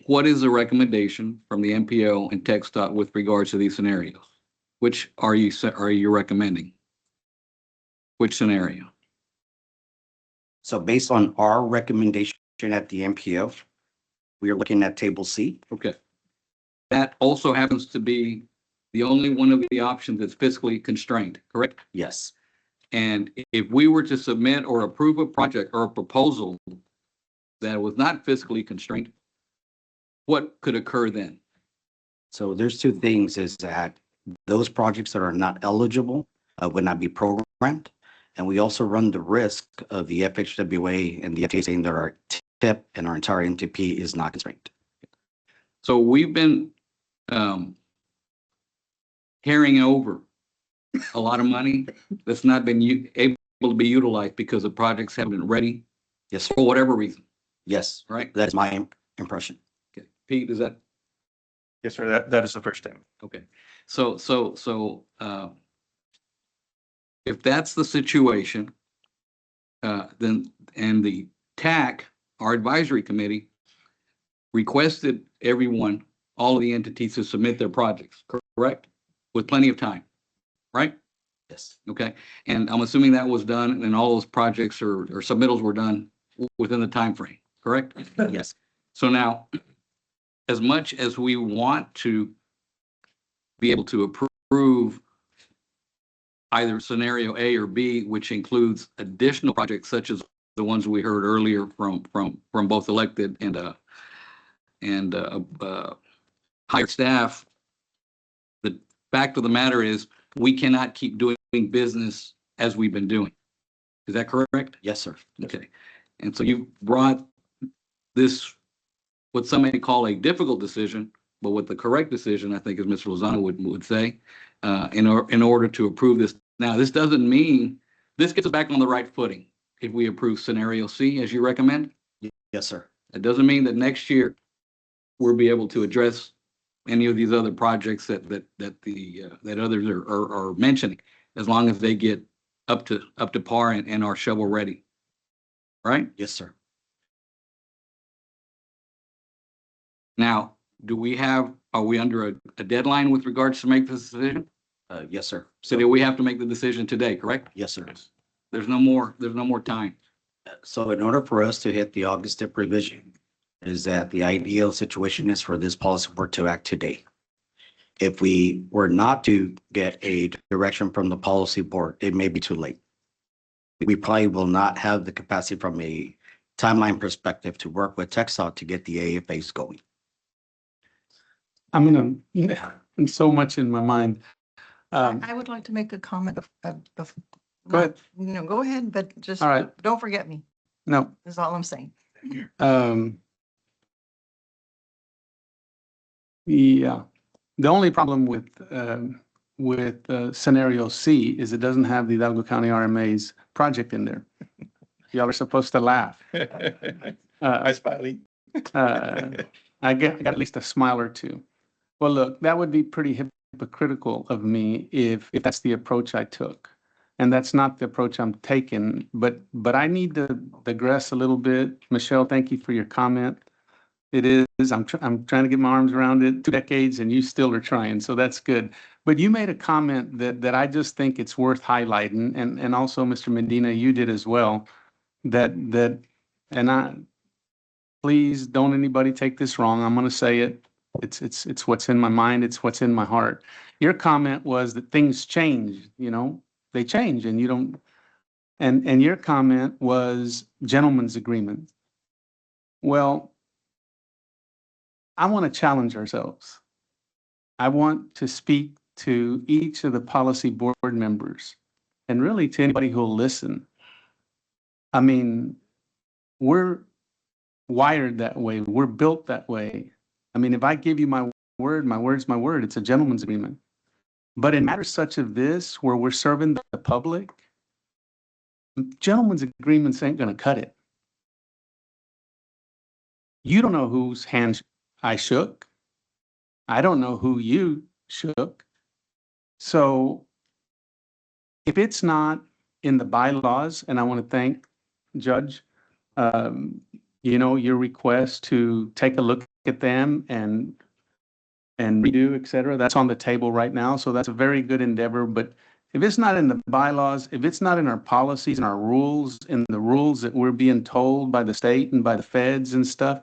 what is the recommendation from the MPO and TxDOT with regards to these scenarios? Which are you recommending? Which scenario? So based on our recommendation at the MPO, we are looking at table C. Okay. That also happens to be the only one of the options that's fiscally constrained, correct? Yes. And if we were to submit or approve a project or a proposal that was not fiscally constrained, what could occur then? So there's 2 things is that those projects that are not eligible would not be programmed. And we also run the risk of the FHWA and the FTA saying that our TIP and our entire MTP is not constrained. So we've been carrying over a lot of money that's not been able to be utilized because the projects haven't been ready. Yes, sir. For whatever reason. Yes, right? That is my impression. Okay. Pete, is that? Yes, sir. That is the first statement. Okay. So if that's the situation, then, and the TAC, our advisory committee, requested everyone, all of the entities to submit their projects, correct? With plenty of time, right? Yes. Okay. And I'm assuming that was done and all those projects or submittals were done within the time frame, correct? Yes. So now, as much as we want to be able to approve either scenario A or B, which includes additional projects such as the ones we heard earlier from both elected and hired staff, the fact of the matter is we cannot keep doing business as we've been doing. Is that correct? Yes, sir. Okay. And so you brought this, what some may call a difficult decision, but what the correct decision, I think, as Mr. Lozano would say, in order to approve this. Now, this doesn't mean, this gets us back on the right footing if we approve scenario C as you recommend. Yes, sir. It doesn't mean that next year we'll be able to address any of these other projects that others are mentioning, as long as they get up to par and are shovel ready. Right? Yes, sir. Now, are we under a deadline with regards to make this decision? Yes, sir. So do we have to make the decision today, correct? Yes, sir. There's no more time. So in order for us to hit the August dip revision, is that the ideal situation is for this policy board to act today. If we were not to get a direction from the policy board, it may be too late. We probably will not have the capacity from a timeline perspective to work with TxDOT to get the AFAs going. I'm so much in my mind. I would like to make a comment of. Go ahead. No, go ahead, but just All right. don't forget me, No, is all I'm saying. yeah, the only problem with scenario C is it doesn't have the Hidalgo County RMA's project in there. Y'all are supposed to laugh. I smiley. I got at least a smile or two. Well, look, that would be pretty hypocritical of me if that's the approach I took. And that's not the approach I'm taking, but I need to digress a little bit. Michelle, thank you for your comment. It is, I'm trying to get my arms around it, 2 decades, and you still are trying, so that's good. But you made a comment that I just think it's worth highlighting, and also Mr. Medina, you did as well, please don't anybody take this wrong. I'm gonna say it. It's what's in my mind. It's what's in my heart. Your comment was that things change, they change and you don't, and your comment was gentleman's agreement. Well, I want to challenge ourselves. I want to speak to each of the policy board members and really to anybody who'll listen. I mean, we're wired that way. We're built that way. I mean, if I give you my word's my word. It's a gentleman's agreement. But in matters such as this, where we're serving the public, gentlemen's agreements ain't going to cut it. You don't know whose hand I shook. I don't know who you shook. So if it's not in the bylaws, and I want to thank Judge, your request to take a look at them and redo, et cetera, that's on the table right now. So that's a very good endeavor. But if it's not in the bylaws, if it's not in our policies and our rules, in the rules that we're being told by the state and by the feds and stuff,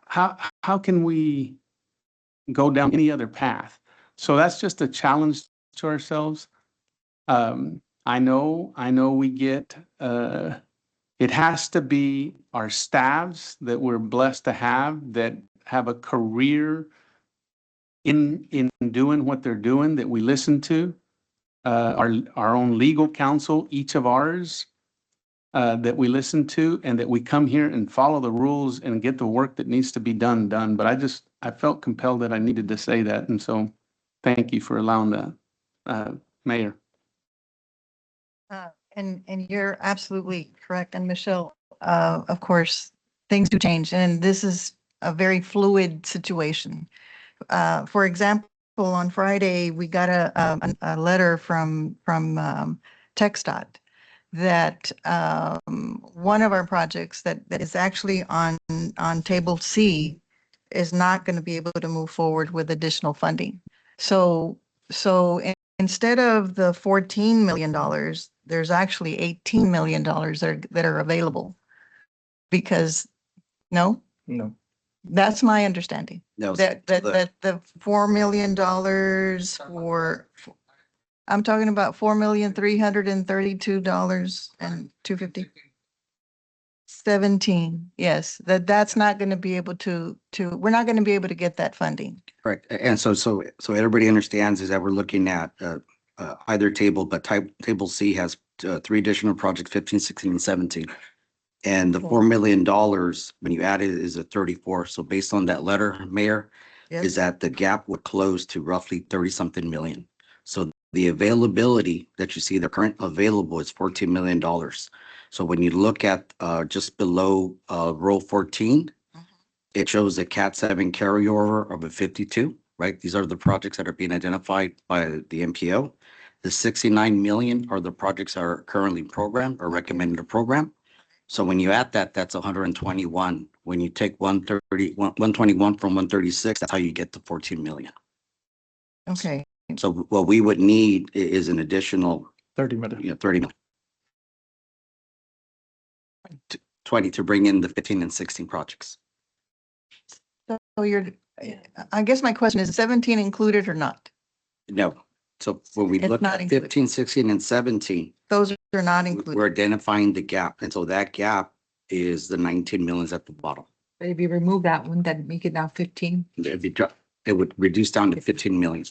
how can we go down any other path? So that's just a challenge to ourselves. I know we get, it has to be our staffs that we're blessed to have that have a career in doing what they're doing, that we listen to, our own legal counsel, each of ours, that we listen to, and that we come here and follow the rules and get the work that needs to be done. But I felt compelled that I needed to say that. And so thank you for allowing that, Mayor. And you're absolutely correct. And Michelle, of course, things do change, and this is a very fluid situation. For example, on Friday, we got a letter from TxDOT that one of our projects that is actually on table C is not going to be able to move forward with additional funding. So instead of the $14 million, there's actually $18 million that are available. Because, no, that's my understanding. No, That the $4 million I'm talking about $4,332,250. 17, yes, that's not going to be able to we're not going to be able to get that funding. Correct. And so everybody understands is that we're looking at either table, but table C has 3 additional projects, 15, 16, and 17. And the $4 million, when you add it, is a 34. So based on that letter, Mayor, is that the gap would close to roughly 30-something million. So the availability that you see, the current available is $14 million. So when you look at just below row 14, it shows a Cat 7 carryover of a 52, right? These are the projects that are being identified by the MPO. The 69 million are the projects that are currently programmed or recommended to program. So when you add that, that's 121. When you take 121 from 136, that's how you get to 14 million. Okay. So what we would need is an additional 30 million. 30 million. 20 to bring in the 15 and 16 projects. So I guess my question is 17 included or not? No. So when we It's look not at included. 15, 16, and 17, Those are not we're included. identifying the gap. And so that gap is the 19 millions at the bottom. But if you remove that one, then make it now 15. If you drop, it would reduce down to 15 million.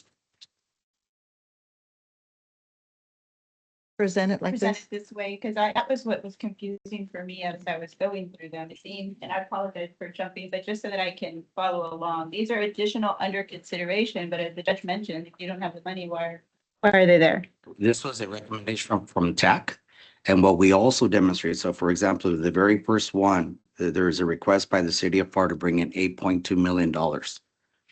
Present it like Present this. it this way, because that was what was confusing for me as I was going through them. It seemed, and I apologize for jumping, but just so that I can follow along. These are additional under consideration, but as the judge mentioned, if you don't have the money, why are they there? This was a recommendation from TAC. And what we also demonstrate, so for example, the very first one, there is a request by the city of FAR to bring in $8.2 million,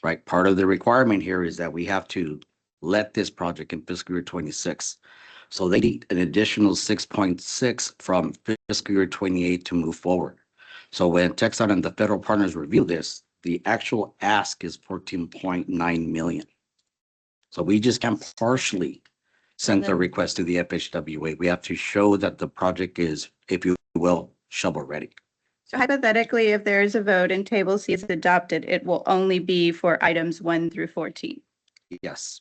right? Part of the requirement here is that we have to let this project in fiscal year 26. So they need an additional 6.6 from fiscal year 28 to move forward. So when TxDOT and the federal partners review this, the actual ask is 14.9 million. So we just can't partially send the request to the FHWA. We have to show that the project is, if you will, shovel ready. So hypothetically, if there is a vote and table C is adopted, it will only be for items 1 through 14. Yes.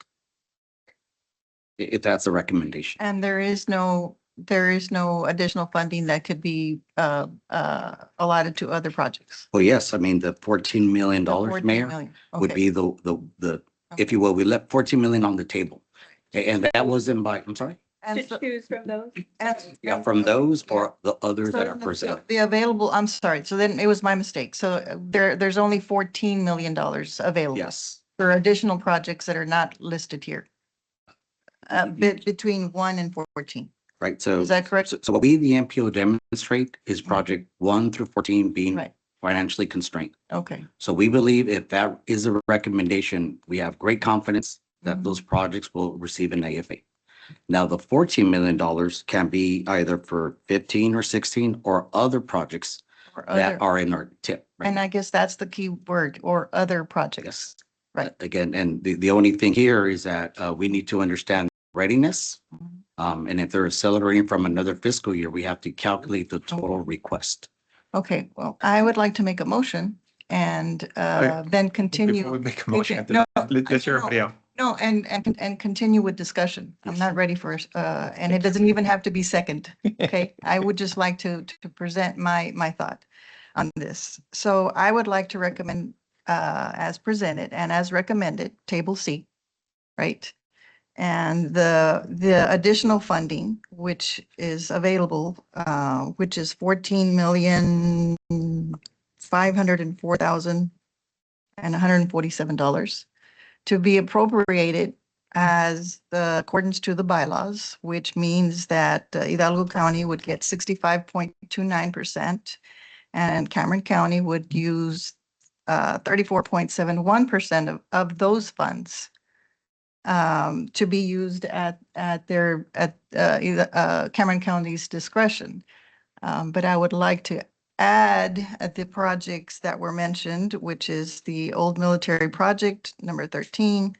If that's a recommendation. And there is no additional funding that could be allotted to other projects. Well, yes, I mean, the $14 million, The 14 Mayor, million. would Okay. be the, if you will, we left 14 million on the table. And that wasn't by, I'm sorry? And To so- choose from those? Yeah, from those or the others So that are then presented. the available, I'm sorry, so then it was my mistake. So there's only $14 million available. Yes. For additional projects that are not listed here. Between 1 and 14. Right, so. Is that correct? So what we, the MPO demonstrate is project 1 through 14 being Right. financially constrained. Okay. So we believe if that is a recommendation, we have great confidence that Mhm. those projects will receive an AFA. Now, the $14 million can be either for 15 or 16 or other projects Or that other, are in our tip. right? and I guess that's the key word, or other projects. Yes. Right. Again, and the only thing here is that we need to understand readiness. Mhm. And if they're accelerating from another fiscal year, we have to calculate the total request. Okay, well, I would like to make a motion and then continue. Before we make a Okay, motion, no, let's hear everybody out. No, and continue with discussion. I'm not ready for, and it doesn't even have to be second. Okay, I would just like to present my thought on this. So I would like to recommend, as presented and as recommended, table C, right? And the additional funding, which is available, which is 14,504,147 dollars to be appropriated as the accordance to the bylaws, which means that Hidalgo County would get 65.29% and Cameron County would use 34.71% of those funds to be used at Cameron County's discretion. But I would like to add the projects that were mentioned, which is the Old Military Project, number 13,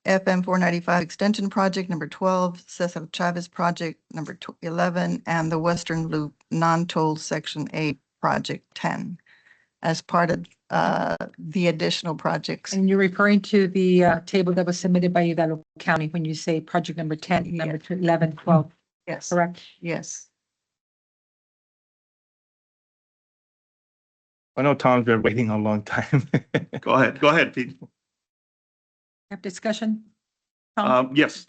FM 495 Extension Project, number 12, Cesar Chavez Project, number 11, and the Western Loop Non-Toll Section 8 Project 10 as part of the additional projects. And you're referring to the table that was submitted by Hidalgo County when you say project number 10, number 11, 12, Yes, correct? yes. I know Tom's been waiting a long time. Go ahead, Pete. Have discussion? Tom? Yes,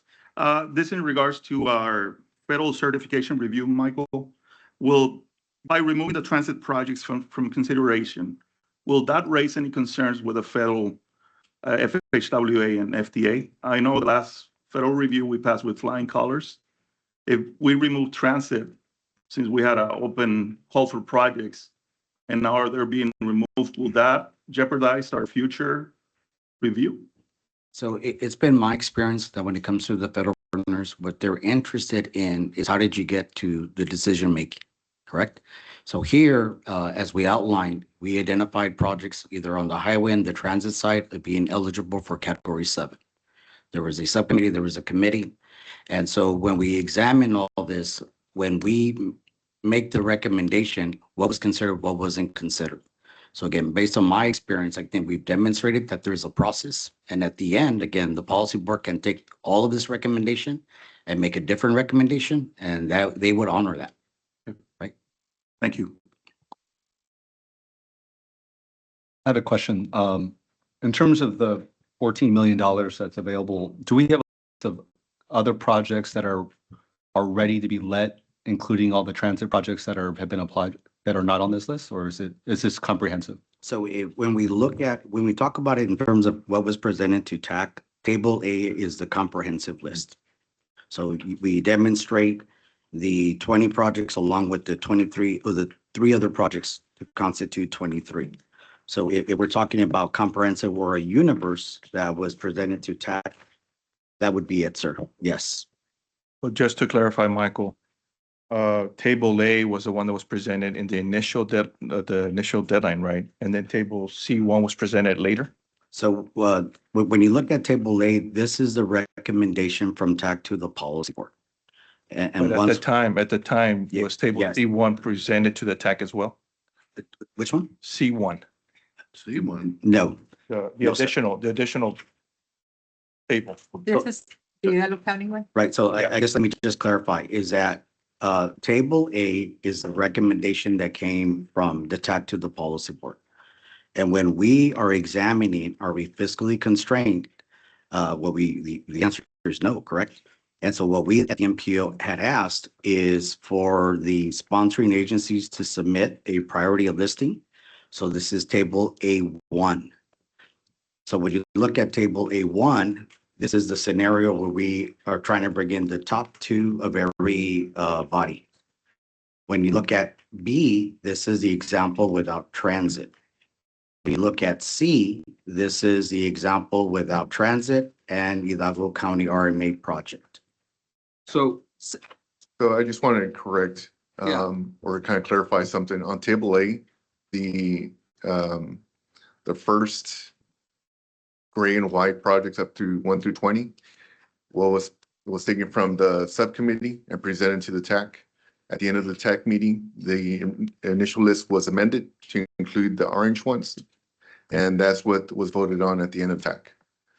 this in regards to our federal certification review, Michael. Will by removing the transit projects from consideration, will that raise any concerns with the federal FHWA and FDA? I know the last federal review we passed with flying colors. If we remove transit, since we had an open call for projects, and now they're being removed, will that jeopardize our future review? So it's been my experience that when it comes to the federal partners, what they're interested in is how did you get to the decision making, correct? So here, as we outlined, we identified projects either on the highway and the transit side of being eligible for Category 7. There was a subcommittee, there was a committee. And so when we examine all this, when we make the recommendation, what was considered, what wasn't considered. So again, based on my experience, I think we've demonstrated that there's a process. And at the end, again, the policy board can take all of this recommendation and make a different recommendation, and that they would honor that. Right? Thank you. I have a question. In terms of the $14 million that's available, do we have a list of other projects that are ready to be let, including all the transit projects that have been applied that are not on this list, or is this comprehensive? So when we talk about it in terms of what was presented to TAC, Table A is the comprehensive list. So we demonstrate the 20 projects along with the 23 or the 3 other projects to constitute 23. So if we're talking about comprehensive or a universe that was presented to TAC, that would be it, sir. Yes. Well, just to clarify, Michael, Table A was the one that was presented in the initial deadline, right? And then Table C1 was presented later? So when you look at Table A, this is the recommendation from TAC to the policy board. And But at the time, Yeah, was Table yes. C1 presented to the TAC as well? Which one? C1, No. the No, sir. additional table. This is the Hidalgo County one? Right, so I guess let me just clarify, is that Table A is the recommendation that came from the TAC to the policy board. And when we are examining, are we fiscally constrained? The answer is no, correct? And so what we at the MPO had asked is for the sponsoring agencies to submit a priority listing. So this is Table A1. So when you look at Table A1, this is the scenario where we are trying to bring in the top 2 of every body. When you look at B, this is the example without transit. When you look at C, this is the example without transit and Hidalgo County RMA project. So, So I just wanted to correct, Yeah. or kind of clarify something on Table A, the first gray and white projects up to 1 through 20, was taken from the subcommittee and presented to the TAC. At the end of the TAC meeting, the initial list was amended to include the orange ones, and that's what was voted on at the end of TAC.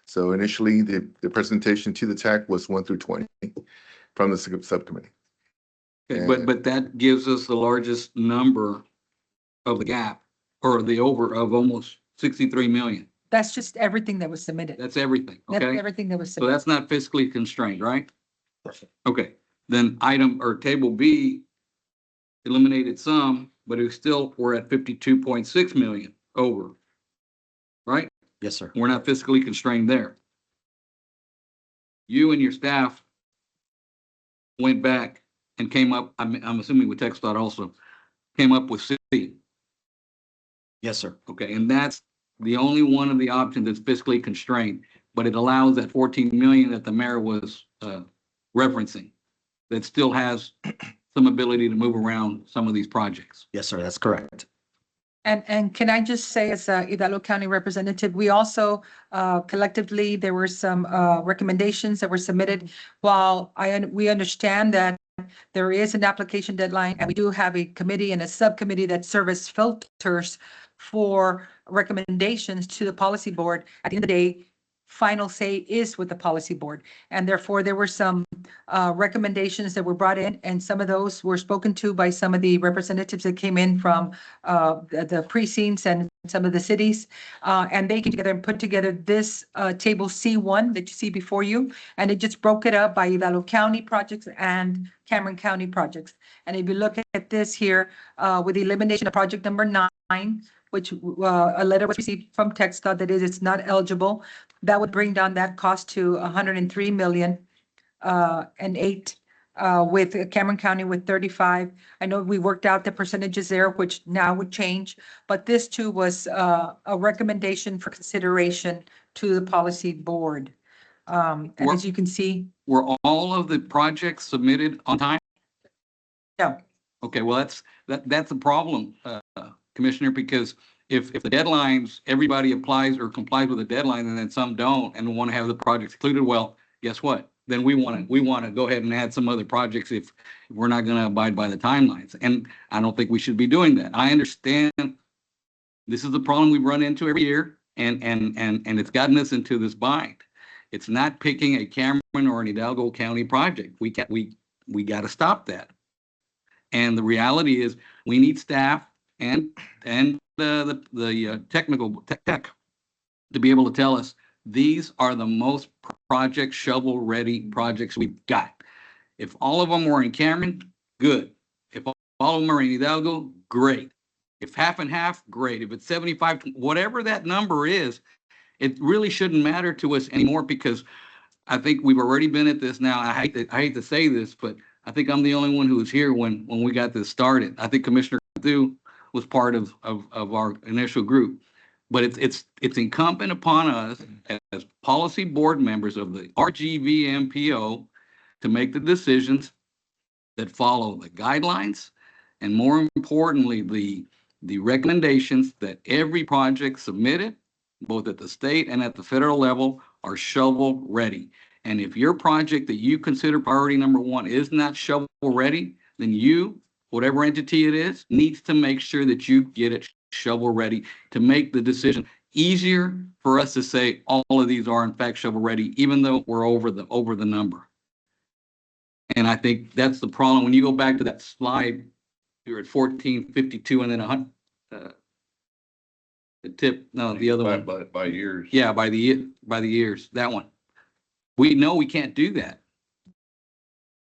So initially, the presentation to the TAC was 1 through 20 from the subcommittee. okay, but that gives us the largest number of the gap or the over of almost 63 million. That's just everything that was submitted. That's everything, That's okay? everything that was So submitted. that's not fiscally constrained, right? Okay, then Table B eliminated some, but we're at 52.6 million over, right? Yes, sir. We're not fiscally constrained there. You and your staff went back and came up, I'm assuming with TxDOT also, came up with C. Yes, sir. Okay, and that's the only one of the options that's fiscally constrained, but it allows that 14 million that the mayor was referencing, that still has some ability to move around some of these projects. Yes, sir, that's correct. And can I just say, as a Hidalgo County representative, we also collectively, there were some recommendations that were submitted. While we understand that there is an application deadline, and we do have a committee and a subcommittee that serve as filters for recommendations to the policy board, at the end of the day, final say is with the policy board. And therefore, there were some recommendations that were brought in, and some of those were spoken to by some of the representatives that came in from the precincts and some of the cities. And they came together and put together this table C1 that you see before you. And it just broke it up by Hidalgo County projects and Cameron County projects. And if you look at this here, with the elimination of project number 9, which a letter was received from TxDOT that it's not eligible, that would bring down that cost to 103 million and 8. With Cameron County with 35. I know we worked out the percentages there, which now would change, but this too was a recommendation for consideration to the policy board. And as you can see, Were all of the projects submitted on time? no, Okay, well, that's a problem, Commissioner, because if the deadlines, everybody applies or complies with the deadline and then some don't and want to have the projects included, well, guess what? Then we want to go ahead and add some other projects if we're not going to abide by the timelines. And I don't think we should be doing that. I understand this is the problem we run into every year, and it's gotten us into this bind. It's not picking a Cameron or an Hidalgo County project. We got to stop that. And the reality is we need staff and the technical tech to be able to tell us these are the most project shovel-ready projects we've got. If all of them were in Cameron, good. If all of them are in Hidalgo, great. If half and half, great. If it's 75, whatever that number is, it really shouldn't matter to us anymore because I think we've already been at this now. I hate to say this, but I think I'm the only one who was here when we got this started. I think Commissioner Cantu was part of our initial group. But it's incumbent upon us as policy board members of the RGVMPO to make the decisions that follow the guidelines and, more importantly, the recommendations that every project submitted, both at the state and at the federal level, are shovel ready. And if your project that you consider priority number 1 is not shovel ready, then you, whatever entity it is, needs to make sure that you get it shovel ready to make the decision easier for us to say all of these are in fact shovel ready, even though we're over the number. And I think that's the problem. When you go back to that slide, you're at 1452 and then the other one. By years. Yeah, by the years, that one. We know we can't do that.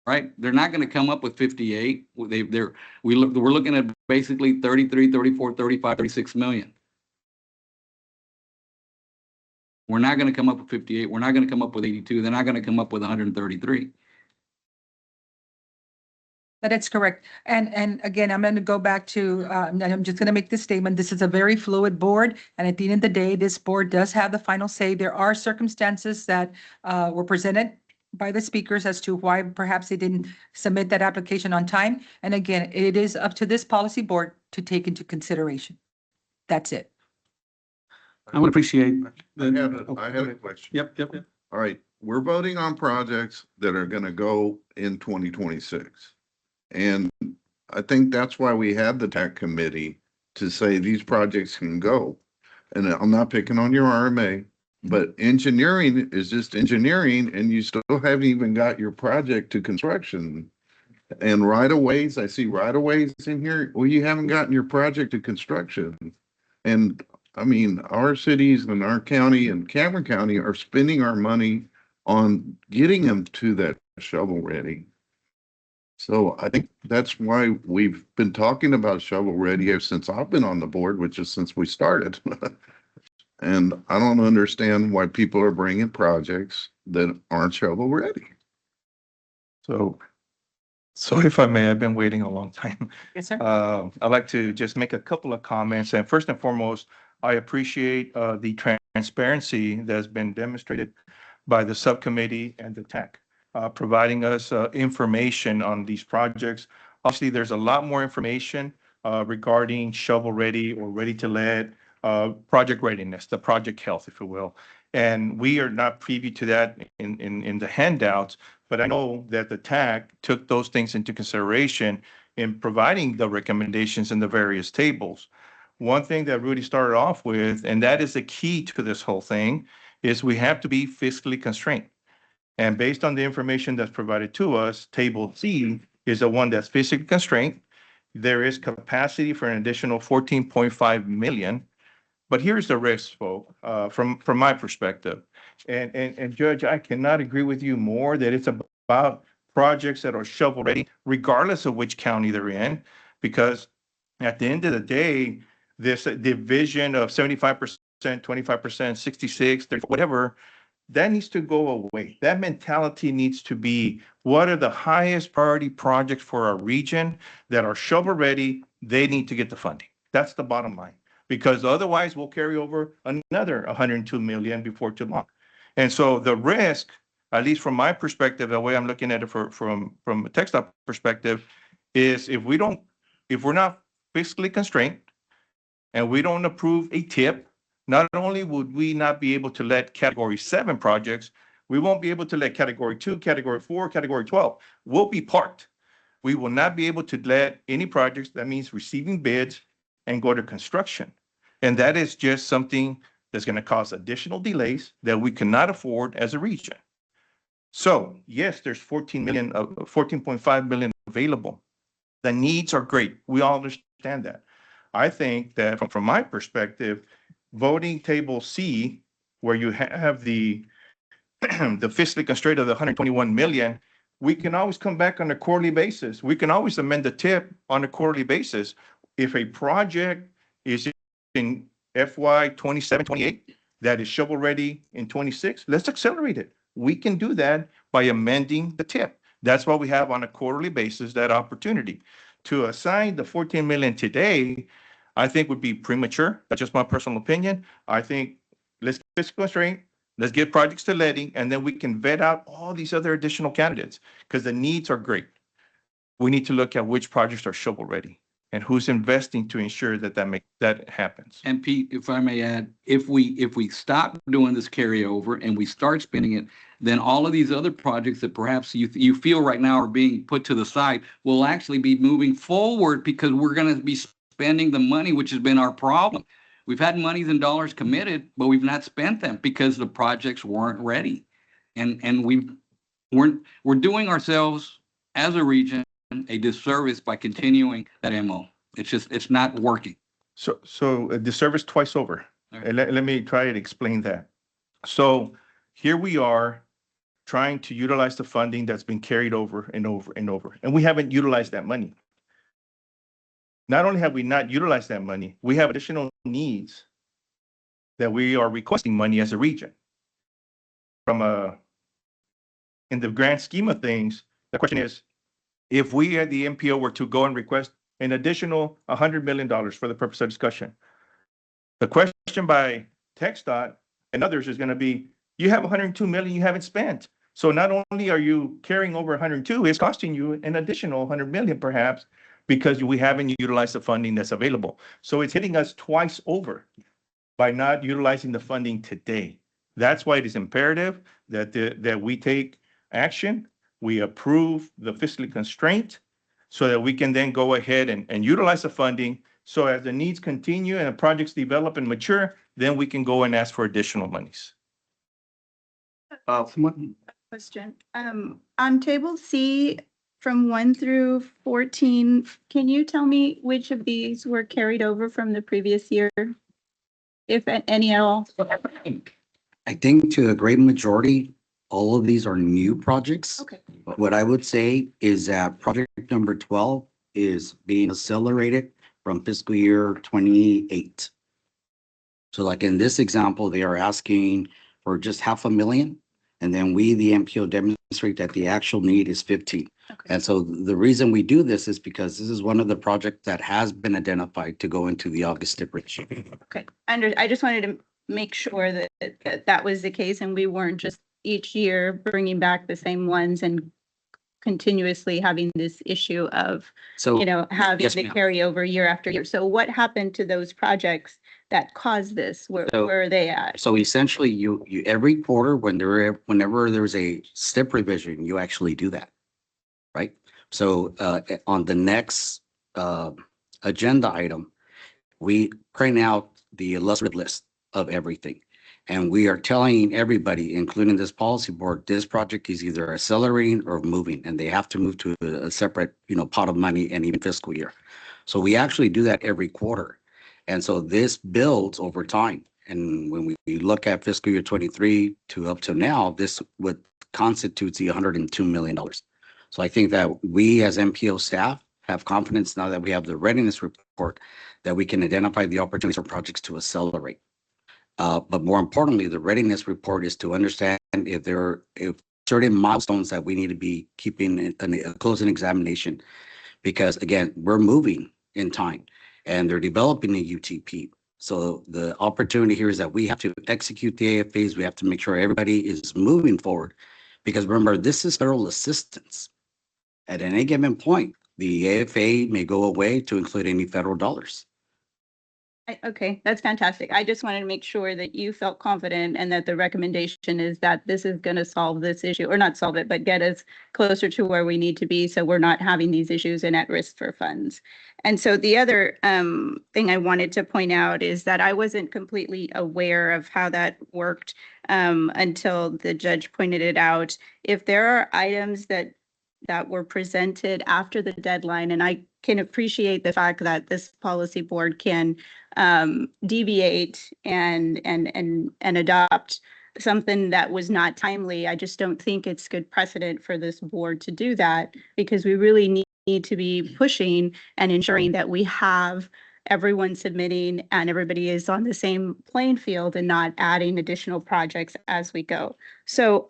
Right? They're not going to come up with 58. We're looking at basically 33, 34, 35, 36 million. We're not going to come up with 58. We're not going to come up with 82. They're not going to come up with 133. that's correct. And again, I'm going to go back to, and I'm just going to make this statement. This is a very fluid board. And at the end of the day, this board does have the final say. There are circumstances that were presented by the speakers as to why perhaps they didn't submit that application on time. And again, it is up to this policy board to take into consideration. That's it. I would appreciate. I have a question. Yep. All right, we're voting on projects that are gonna go in 2026. And I think that's why we have the TAC committee to say these projects can go. And I'm not picking on your RMA, but engineering is just engineering and you still haven't even got your project to construction. And right-of-ways, I see right-of-ways in here. Well, you haven't gotten your project to construction. And I mean, our cities and our county and Cameron County are spending our money on getting them to that shovel ready. So I think that's why we've been talking about shovel ready ever since I've been on the board, which is since we started. And I don't understand why people are bringing projects that aren't shovel ready. So if I may, I've been waiting a long time. Yes, sir. I'd like to just make a couple of comments. And first and foremost, I appreciate the transparency that's been demonstrated by the subcommittee and the TAC, providing us information on these projects. Obviously, there's a lot more information regarding shovel ready or ready to lead, project readiness, the project health, if you will. And we are not privy to that in the handouts, but I know that the TAC took those things into consideration in providing the recommendations in the various tables. One thing that Rudy started off with, and that is the key to this whole thing, is we have to be fiscally constrained. And based on the information that's provided to us, Table C is the one that's physically constrained. There is capacity for an additional 14.5 million. But here's the risk, folk, from my perspective. And Judge, I cannot agree with you more that it's about projects that are shovel-ready, regardless of which county they're in, because at the end of the day, this division of 75%, 25%, 66, 30, whatever, that needs to go away. That mentality needs to be, what are the highest priority projects for our region that are shovel-ready? They need to get the funding. That's the bottom line, because otherwise we'll carry over another 102 million before too long. And so the risk, at least from my perspective, the way I'm looking at it from a TxDOT perspective, is if we're not fiscally constrained and we don't approve a TIP, not only would we not be able to let Category 7 projects, we won't be able to let Category 2, Category 4, Category 12. We'll be parked. We will not be able to let any projects, that means receiving bids and go to construction. And that is just something that's going to cause additional delays that we cannot afford as a region. So yes, there's 14.5 million available. The needs are great. We all understand that. I think that from my perspective, voting table C, where you have the fiscally constrained of the 121 million, we can always come back on a quarterly basis. We can always amend the TIP on a quarterly basis. If a project is in FY 27, 28, that is shovel ready in 26, let's accelerate it. We can do that by amending the TIP. That's why we have on a quarterly basis that opportunity. To assign the 14 million today, I think would be premature. That's just my personal opinion. I think let's fiscal constraint, let's get projects to letting, and then we can vet out all these other additional candidates because the needs are great. We need to look at which projects are shovel ready and who's investing to ensure that that happens. And Pete, if I may add, if we stop doing this carryover and we start spending it, then all of these other projects that perhaps you feel right now are being put to the side will actually be moving forward because we're going to be spending the money, which has been our problem. We've had monies and dollars committed, but we've not spent them because the projects weren't ready. And we're doing ourselves as a region a disservice by continuing that MO. It's not working. So a disservice twice over. Right. Let me try to explain that. So here we are trying to utilize the funding that's been carried over and over and over, and we haven't utilized that money. Not only have we not utilized that money, we have additional needs that we are requesting money as a region. In the grand scheme of things, the question is, if we at the MPO were to go and request an additional $100 million for the purpose of discussion, the question by TxDOT and others is going to be, you have 102 million you haven't spent. So not only are you carrying over 102, it's costing you an additional 100 million perhaps because we haven't utilized the funding that's available. So it's hitting us twice over by not utilizing the funding today. That's why it is imperative that we take action. We approve the fiscally constraint so that we can then go ahead and utilize the funding. So as the needs continue and the projects develop and mature, then we can go and ask for additional monies. Question. On table C from 1 through 14, can you tell me which of these were carried over from the previous year? If any at all? I think to a great majority, all of these are new projects. Okay. But what I would say is that project number 12 is being accelerated from fiscal year 28. So like in this example, they are asking for just $500,000. And then we, the MPO, demonstrate that the actual need is 15. Okay. And so the reason we do this is because this is one of the projects that has been identified to go into the August tip rich. Okay. I just wanted to make sure that was the case and we weren't just each year bringing back the same ones and continuously having this issue of, So, having yes, the ma'am. carryover year after year. So what happened to those projects that caused this? Where are they at? So essentially, you every quarter whenever there's a step revision, you actually do that, right? So on the next agenda item, we print out the illustrative list of everything. And we are telling everybody, including this policy board, this project is either accelerating or moving, and they have to move to a separate, pot of money and even fiscal year. So we actually do that every quarter. And so this builds over time. And when we look at fiscal year 23 to up to now, this would constitutes the $102 million. So I think that we as MPO staff have confidence now that we have the readiness report that we can identify the opportunities for projects to accelerate. But more importantly, the readiness report is to understand if certain milestones that we need to be keeping in a closing examination, because again, we're moving in time and they're developing a UTP. So the opportunity here is that we have to execute the AFAs. We have to make sure everybody is moving forward, because remember, this is federal assistance. At any given point, the AFA may go away to include any federal dollars. Okay, that's fantastic. I just wanted to make sure that you felt confident and that the recommendation is that this is going to solve this issue, or not solve it, but get us closer to where we need to be so we're not having these issues and at risk for funds. And so the other thing I wanted to point out is that I wasn't completely aware of how that worked until the judge pointed it out. If there are items that were presented after the deadline, and I can appreciate the fact that this policy board can deviate and adopt something that was not timely. I just don't think it's good precedent for this board to do that, because we really need to be pushing and ensuring that we have everyone submitting and everybody is on the same playing field and not adding additional projects as we go. So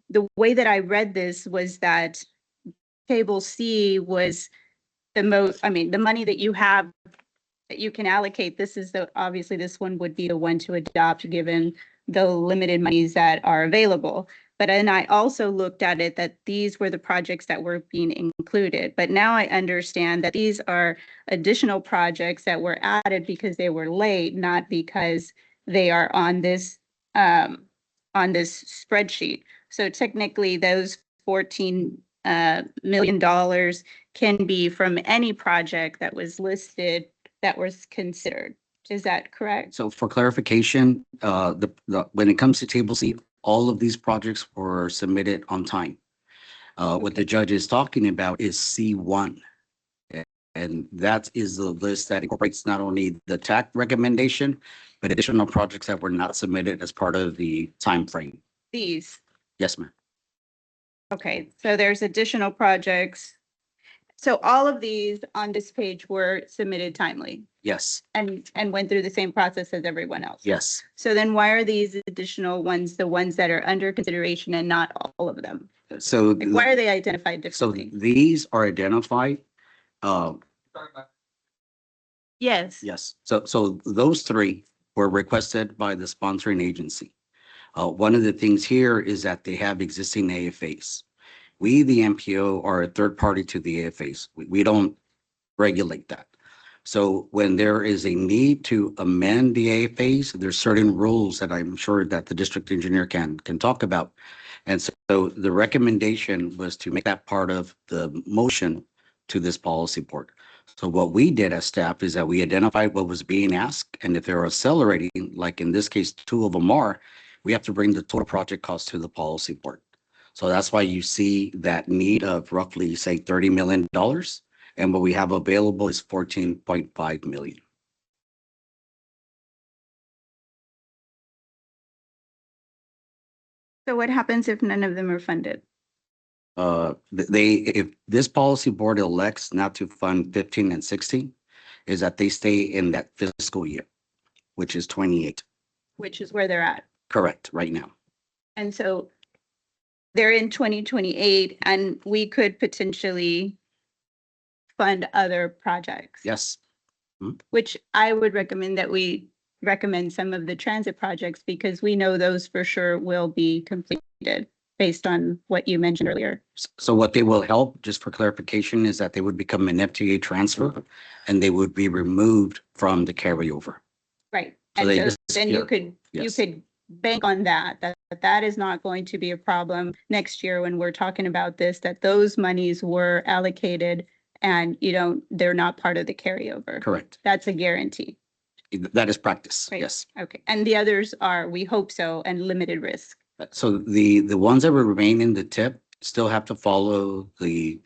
the way that I read this was that Table C was the most, I mean, the money that you have that you can allocate. This is obviously this one would be the one to adopt given the limited monies that are available. But then I also looked at it that these were the projects that were being included. But now I understand that these are additional projects that were added because they were late, not because they are on this spreadsheet. So technically those $14 million can be from any project that was listed that was considered. Is that correct? So for clarification, when it comes to Table C, all of these projects were submitted on time. What the judge is talking about is C1. And that is the list that incorporates not only the TAC recommendation, but additional projects that were not submitted as part of the time frame. These. Yes, ma'am. Okay, so there's additional projects. So all of these on this page were submitted timely Yes, and went through the same process as everyone else. yes. So then why are these additional ones the ones that are under consideration and not all of them? So, Like, why are they identified so differently? these are identified. Yes. Yes, so those three were requested by the sponsoring agency. One of the things here is that they have existing AFAs. We, the MPO, are a third party to the AFAs. We don't regulate that. So when there is a need to amend the AFAs, there's certain rules that I'm sure that the district engineer can talk about. And so the recommendation was to make that part of the motion to this policy board. So what we did as staff is that we identified what was being asked, and if they're accelerating, like in this case, 2 of them are, we have to bring the total project cost to the policy board. So that's why you see that need of roughly, say, $30 million. And what we have available is 14.5 million. So what happens if none of them are funded? If this policy board elects not to fund 15 and 16, is that they stay in that fiscal year, which is 28. Which is where they're at. Correct, right now. And so they're in 2028 and we could potentially fund other projects. Yes. Which I would recommend that we recommend some of the transit projects because we know those for sure will be completed based on what you mentioned earlier. So what they will help, just for clarification, is that they would become an FTA transfer and they would be removed from the carryover. Right. So And they so just- then yeah, you could yes. bank on that is not going to be a problem next year when we're talking about this, that those monies were allocated and they're not part of the carryover. Correct. That's a guarantee. That is practice, Right. yes. Okay. And the others are, we hope so, and limited risk. So the ones that will remain in the tip still have to follow the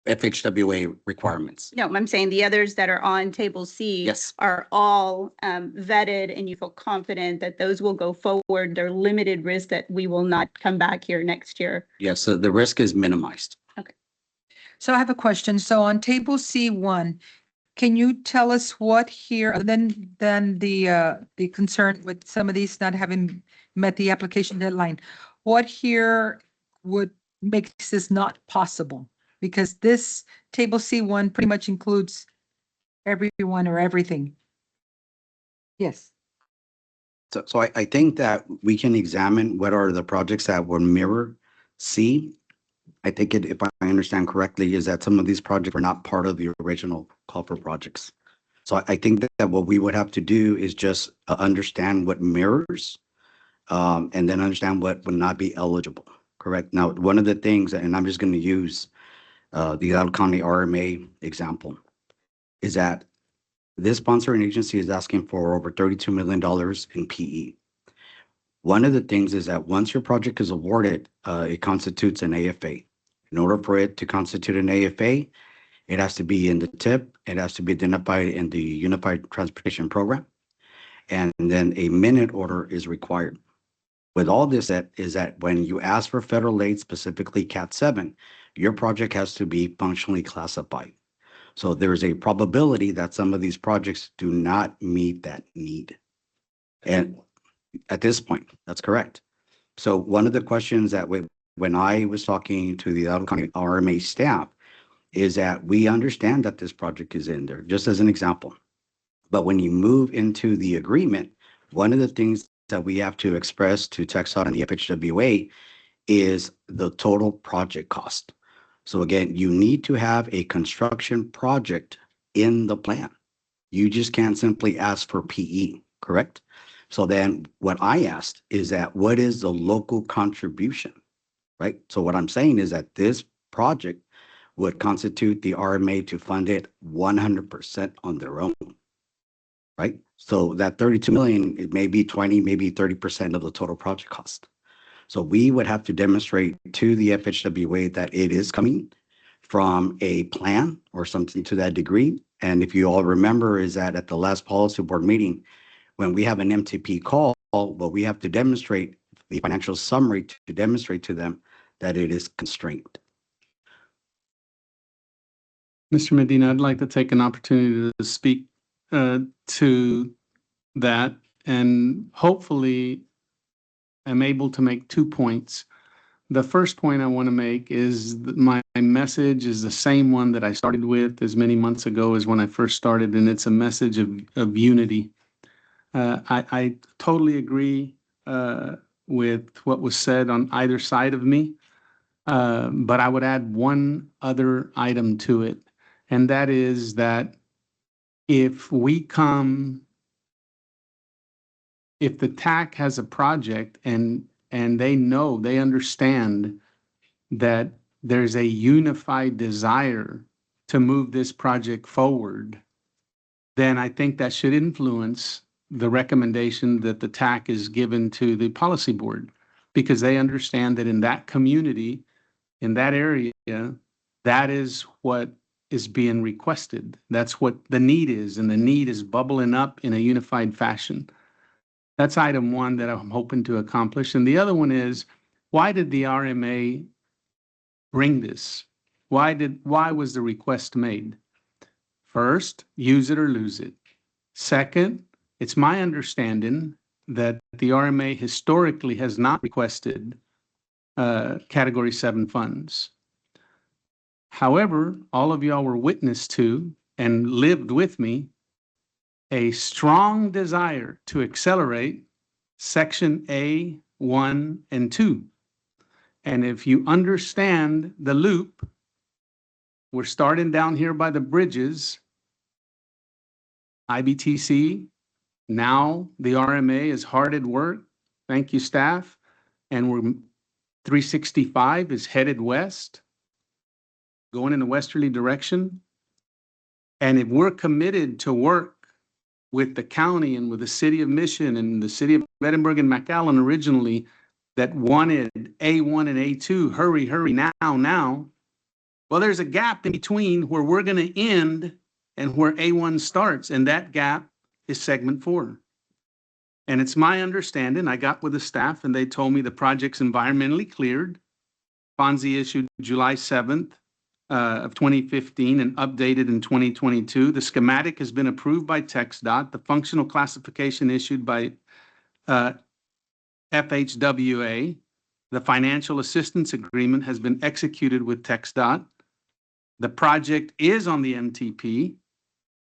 FHWA requirements. No, I'm saying the others that are on table C. Yes. Are all vetted and you feel confident that those will go forward. They're limited risk that we will not come back here next year. Yes, so the risk is minimized. So I have a question. So on table C1, can you tell us what here, other than the concern with some of these not having met the application deadline, what here would makes this not possible? Because this table C1 pretty much includes everyone or everything. Yes. So I think that we can examine what are the projects that will mirror C. I think it, if I understand correctly, is that some of these projects are not part of the original call for projects. So I think that what we would have to do is just understand what mirrors, and then understand what would not be eligible, correct? Now, one of the things, and I'm just going to use the Hidalgo County RMA example, is that this sponsoring agency is asking for over $32 million in PE. One of the things is that once your project is awarded, it constitutes an AFA. In order for it to constitute an AFA, it has to be in the TIP, it has to be identified in the Unified Transportation Program, and then a minute order is required. With all this, that is that when you ask for federal aid, specifically Cat 7, your project has to be functionally classified. So there's a probability that some of these projects do not meet that need. And at this point, that's correct. So one of the questions that when I was talking to the Hidalgo County RMA staff is that we understand that this project is in there, just as an example. But when you move into the agreement, one of the things that we have to express to TxDOT and the FHWA is the total project cost. So again, you need to have a construction project in the plan. You just can't simply ask for PE, correct? So then what I asked is that what is the local contribution, right? So what I'm saying is that this project would constitute the RMA to fund it 100% on their own, right? So that 32 million, it may be 20, maybe 30% of the total project cost. So we would have to demonstrate to the FHWA that it is coming from a plan or something to that degree. And if you all remember, is that at the last policy board meeting, when we have an MTP call, but we have to demonstrate the financial summary to demonstrate to them that it is constrained. Mr. Medina, I'd like to take an opportunity to speak to that, and hopefully I'm able to make 2 points. The first point I want to make is that my message is the same one that I started with as many months ago as when I first started, and it's a message of unity. I totally agree with what was said on either side of me, but I would add one other item to it, and that is that if the TAC has a project and they understand that there's a unified desire to move this project forward, then I think that should influence the recommendation that the TAC is given to the policy board, because they understand that in that community, in that area, that is what is being requested. That's what the need is, and the need is bubbling up in a unified fashion. That's item one that I'm hoping to accomplish. And the other one is, why did the RMA bring this? Why was the request made? First, use it or lose it. Second, it's my understanding that the RMA historically has not requested Category 7 funds. However, all of y'all were witness to and lived with me a strong desire to accelerate Section A, 1, and 2. And if you understand the loop, we're starting down here by the bridges, IBTC, now the RMA is hard at work. Thank you, staff. And we're 365 is headed west, going in the westerly direction. And if we're committed to work with the county and with the city of Mission and the city of Edinburgh and McAllen originally that wanted A1 and A2, hurry, now, Well, there's a gap in between where we're going to end and where A1 starts, and that gap is segment 4. And it's my understanding, I got with the staff and they told me the project's environmentally cleared. Fonzie issued July 7th of 2015 and updated in 2022. The schematic has been approved by TxDOT. The functional classification issued by FHWA. The financial assistance agreement has been executed with TxDOT. The project is on the MTP,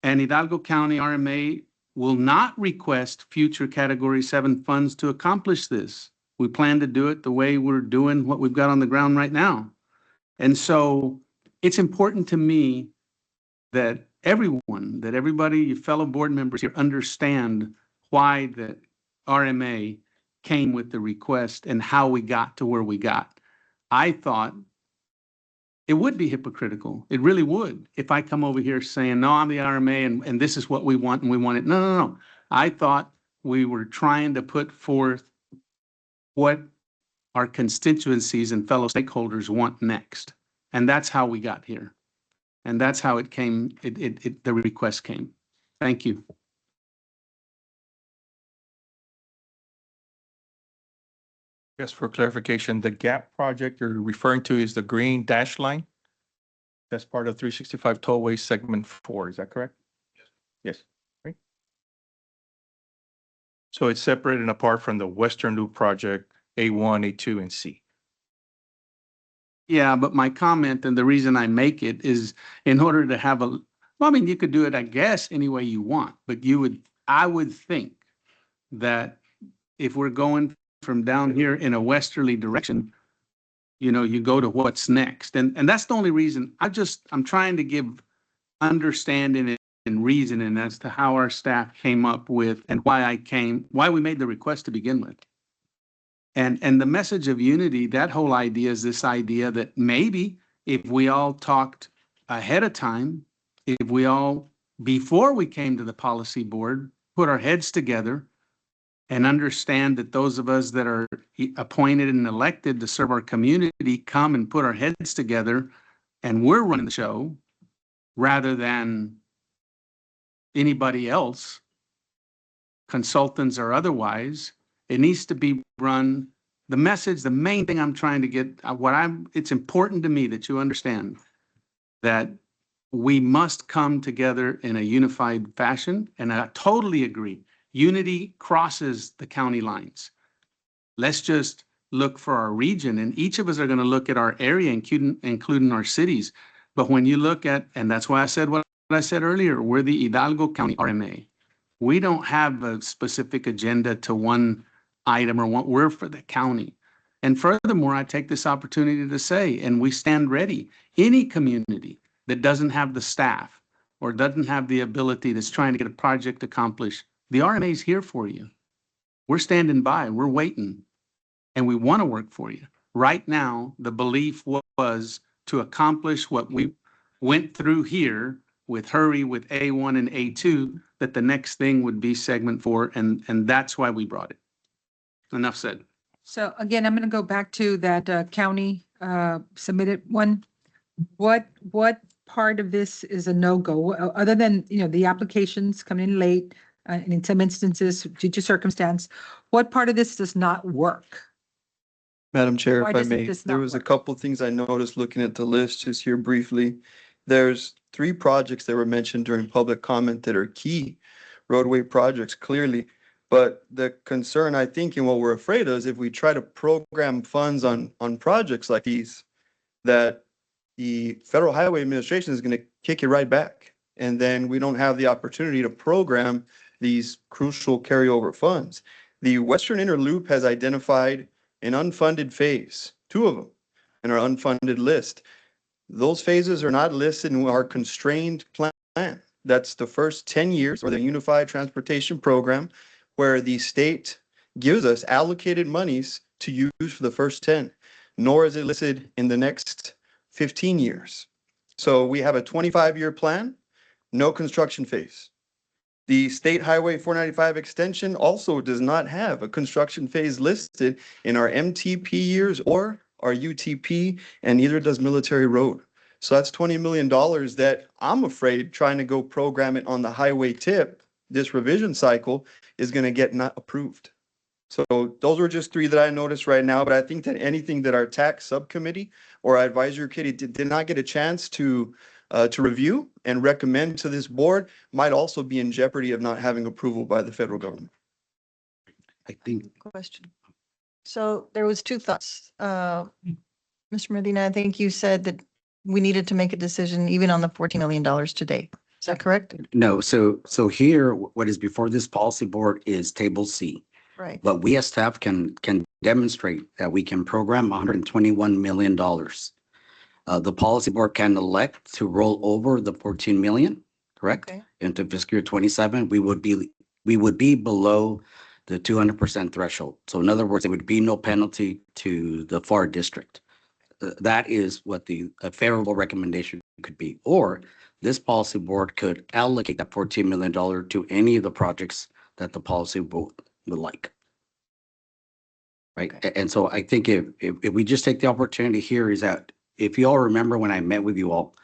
and Hidalgo County RMA will not request future Category 7 funds to accomplish this. We plan to do it the way we're doing what we've got on the ground right now. And so it's important to me that everybody, your fellow board members here understand why the RMA came with the request and how we got to where we got. I thought it would be hypocritical. It really would. If I come over here saying, no, I'm the RMA and this is what we want and we want it. No. I thought we were trying to put forth what our constituencies and fellow stakeholders want next. And that's how we got here. And that's how it came, the request came. Thank you. Just for clarification, the GAP project you're referring to is the green dash line? That's part of 365 Tollway Segment 4, is that correct? Yes. Right. So it's separate and apart from the Western Loop project, A1, A2, and C. Yeah, but my comment and the reason I make it is in order to have well, I mean, you could do it, I guess, any way you want, but I would think that if we're going from down here in a westerly direction, you go to what's next. And that's the only reason. I'm trying to give understanding and reasoning as to how our staff came up with and why we made the request to begin with. And the message of unity, that whole idea is this idea that maybe if we all talked ahead of time, if we all, before we came to the policy board, put our heads together and understand that those of us that are appointed and elected to serve our community come and put our heads together and we're running the show rather than anybody else, consultants or otherwise. It needs to be run. The message, the main thing I'm trying to get, it's important to me that you understand that we must come together in a unified fashion. And I totally agree. Unity crosses the county lines. Let's just look for our region, and each of us are going to look at our area, including our cities. But when you look at, and that's why I said what I said earlier, we're the Hidalgo County RMA. We don't have a specific agenda to one item or what we're for the county. And furthermore, I take this opportunity to say, and we stand ready, any community that doesn't have the staff or doesn't have the ability that's trying to get a project accomplished, the RMA is here for you. We're standing by, we're waiting, and we want to work for you. Right now, the belief was to accomplish what we went through here with hurry with A1 and A2, that the next thing would be segment 4, and that's why we brought it. Enough said. So again, I'm going to go back to that county submitted one. What part of this is a no-go, other than, the applications coming in late, and in some instances, due to circumstance, what part of this does not work? Madam Chair, Why if I doesn't may, this there not was a work? couple of things I noticed looking at the list just here briefly. There's 3 projects that were mentioned during public comment that are key roadway projects, clearly. But the concern, I think, and what we're afraid of is if we try to program funds on projects like these, that the Federal Highway Administration is going to kick it right back. And then we don't have the opportunity to program these crucial carryover funds. The Western Inner Loop has identified an unfunded phase, 2 of them, in our unfunded list. Those phases are not listed in our constrained plan. That's the first 10 years or the Unified Transportation Program, where the state gives us allocated monies to use for the first 10, nor is it listed in the next 15 years. So we have a 25-year plan, no construction phase. The State Highway 495 extension also does not have a construction phase listed in our MTP years or our UTP, and neither does Military Road. So that's $20 million that I'm afraid trying to go program it on the highway tip, this revision cycle is going to get not approved. So those were just three that I noticed right now, but I think that anything that our tax subcommittee or our advisory committee did not get a chance to review and recommend to this board might also be in jeopardy of not having approval by the federal government. I think, Question. So there was two thoughts. Mr. Medina, I think you said that we needed to make a decision even on the $14 million today. Is that correct? no, so here, what is before this policy board is table C. Right. But we as staff can demonstrate that we can program $121 million. The policy board can elect to roll over the 14 million, correct? Okay. Into fiscal year 27, we would be below the 200% threshold. So in other words, there would be no penalty to the FAR district. That is what a favorable recommendation could be. Or this policy board could allocate that $14 million to any of the projects that the policy board would like. Right. And so I think if we just take the opportunity here is that if you all remember when I met with you all,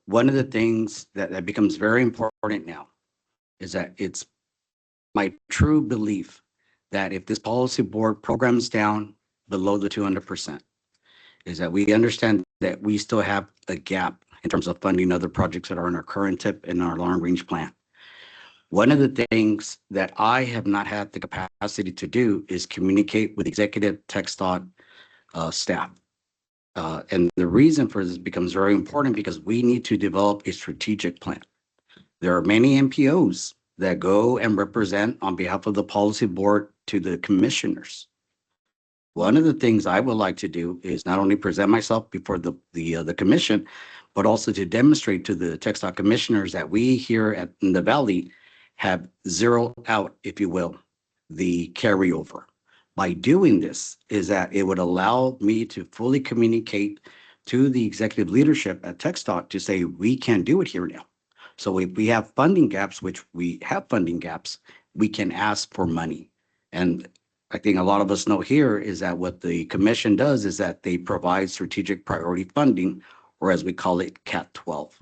one of the things that becomes very important now is that it's my true belief that if this policy board programs down below the 200%, is that we understand that we still have a gap in terms of funding other projects that are in our current tip and our long range plan. One of the things that I have not had the capacity to do is communicate with executive TxDOT staff. And the reason for this becomes very important because we need to develop a strategic plan. There are many MPOs that go and represent on behalf of the policy board to the commissioners. One of the things I would like to do is not only present myself before the commission, but also to demonstrate to the TxDOT commissioners that we here in the Valley have zeroed out, if you will, the carryover. By doing this is that it would allow me to fully communicate to the executive leadership at TxDOT to say, we can do it here now. So if we have funding gaps, which we have funding gaps, we can ask for money. And I think a lot of us know here is that what the commission does is that they provide strategic priority funding, or as we call it, CAT 12.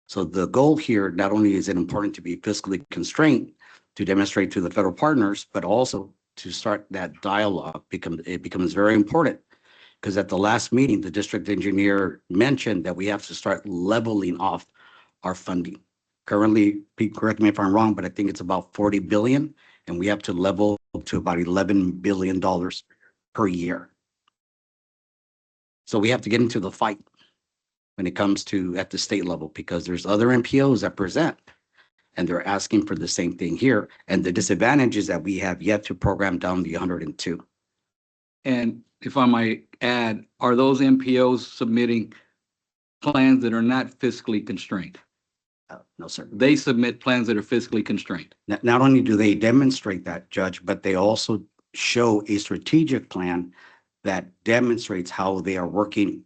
So the goal here, not only is it important to be fiscally constrained to demonstrate to the federal partners, but also to start that dialogue. It becomes very important because at the last meeting, the district engineer mentioned that we have to start leveling off our funding. Currently, Pete, correct me if I'm wrong, but I think it's about 40 billion, and we have to level to about $11 billion per year. So we have to get into the fight when it comes to at the state level, because there's other MPOs that present and they're asking for the same thing here. And the disadvantage is that we have yet to program down the 102. And if I might add, are those MPOs submitting plans that are not fiscally constrained? No, sir. They submit plans that are fiscally constrained. Not only do they demonstrate that, Judge, but they also show a strategic plan that demonstrates how they are working,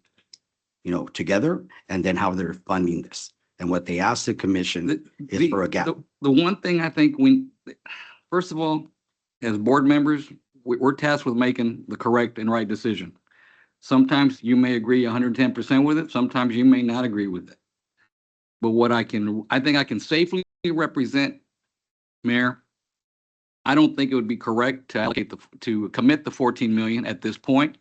together, and then how they're funding this. And what they ask the commission is for a gap. The one thing I think first of all, as board members, we're tasked with making the correct and right decision. Sometimes you may agree 110% with it. Sometimes you may not agree with it. But I think I can safely represent, Mayor, I don't think it would be correct to allocate to commit the 14 million at this point.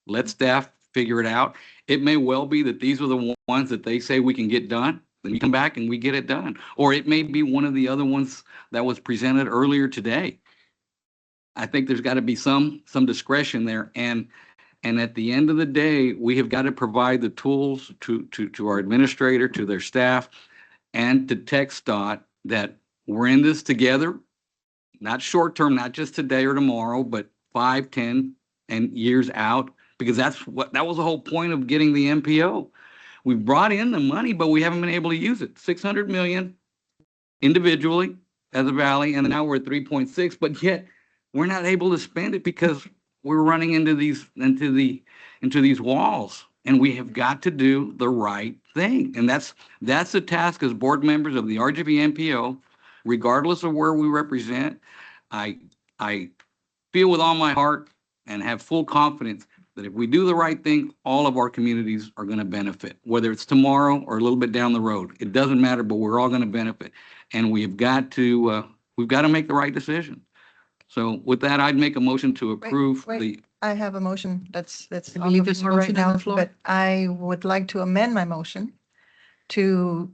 Let staff figure it out. It may well be that these are the ones that they say we can get done. Then we come back and we get it done. Or it may be one of the other ones that was presented earlier today. I think there's got to be some discretion there. And at the end of the day, we have got to provide the tools to our administrator, to their staff, and to TxDOT that we're in this together, not short term, not just today or tomorrow, but 5, 10, and years out, because that was the whole point of getting the MPO. We brought in the money, but we haven't been able to use it. 600 million individually as a valley, and now we're at 3.6, but yet we're not able to spend it because we're running into these walls, and we have got to do the right thing. And that's the task as board members of the RGV MPO, regardless of where we represent. I feel with all my heart and have full confidence that if we do the right thing, all of our communities are going to benefit, whether it's tomorrow or a little bit down the road. It doesn't matter, but we're all going to benefit. And we've got to make the right decision. So with that, I'd make a motion to approve wait. I have a motion that's I on believe the there's a floor right motion on now, the floor. but I would like to amend my motion to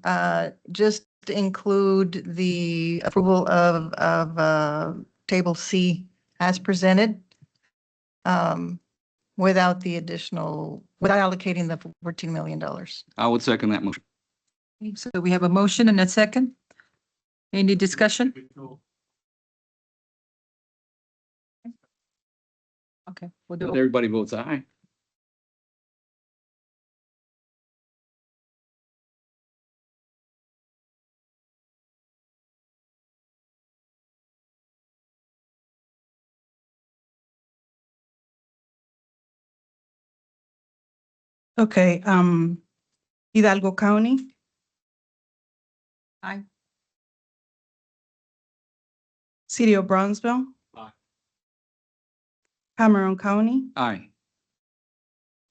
just include the approval of table C as presented, without the additional, without allocating the $14 million. I would second that motion. So we have a motion and a second. Any discussion? Okay, we'll do it. Everybody votes aye. Okay, Hidalgo County, Aye. City of Brownsville. Aye. Cameron County, Aye.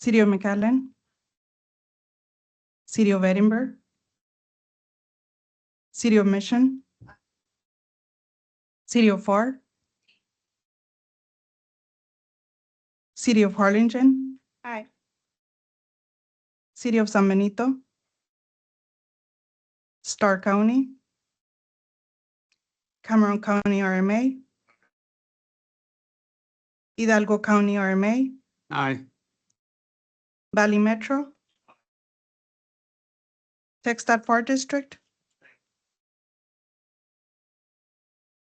City of McAllen, City of Edinburgh, City of Mission, City of FAR, City of Harlingen. Aye. City of San Benito, Starr County, Cameron County RMA, Hidalgo County RMA, Aye. Valley Metro, TxDOT FAR District.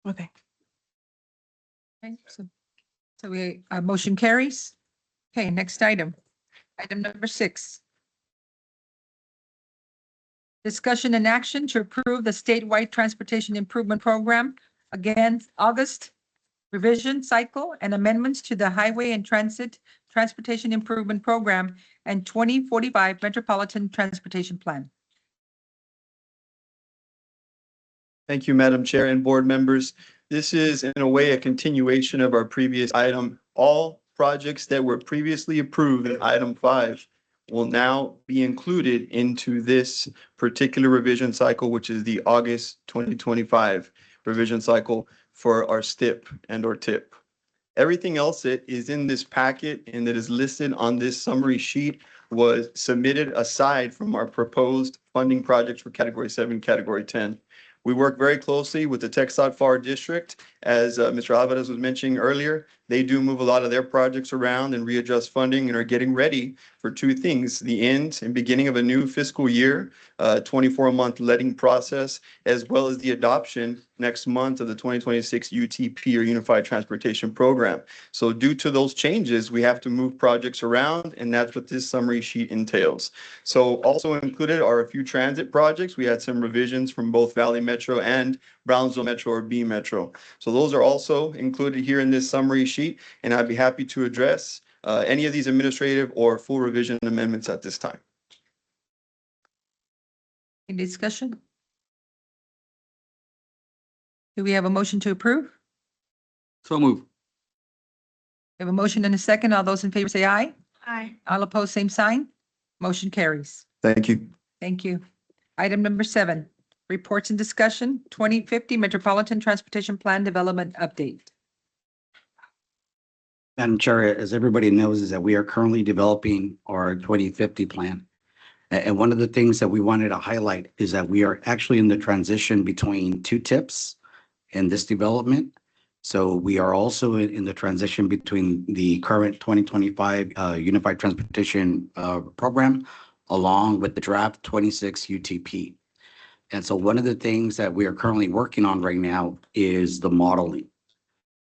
Okay. Okay, so motion carries. Okay, next item. Item number 6. Discussion and action to approve the statewide transportation improvement program. Again, August revision cycle and amendments to the Highway and Transportation Improvement Program and 2045 Metropolitan Transportation Plan. Thank you, Madam Chair and board members. This is in a way a continuation of our previous item. All projects that were previously approved in item 5 will now be included into this particular revision cycle, which is the August 2025 revision cycle for our STIP and or TIP. Everything else that is in this packet and that is listed on this summary sheet was submitted aside from our proposed funding projects for Category 7, Category 10. We work very closely with the TxDOT FAR district. As Mr. Alvarez was mentioning earlier, they do move a lot of their projects around and readjust funding and are getting ready for two things: the end and beginning of a new fiscal year, 24-month letting process, as well as the adoption next month of the 2026 UTP or Unified Transportation Program. So due to those changes, we have to move projects around, and that's what this summary sheet entails. So also included are a few transit projects. We had some revisions from both Valley Metro and Brownsville Metro or B Metro. So those are also included here in this summary sheet, and I'd be happy to address any of these administrative or full revision amendments at this time. Any discussion? Do we have a motion to approve? So move. We have a motion and a second. All those in favor say aye. Aye. All opposed, same sign. Motion carries. Thank you. Thank you. Item number 7, reports and discussion, 2050 Metropolitan Transportation Plan Development Update. Madam Chair, as everybody knows, is that we are currently developing our 2050 plan. And one of the things that we wanted to highlight is that we are actually in the transition between 2 TIPs in this development. So we are also in the transition between the current 2025 Unified Transportation Program along with the draft 26 UTP. And so one of the things that we are currently working on right now is the modeling.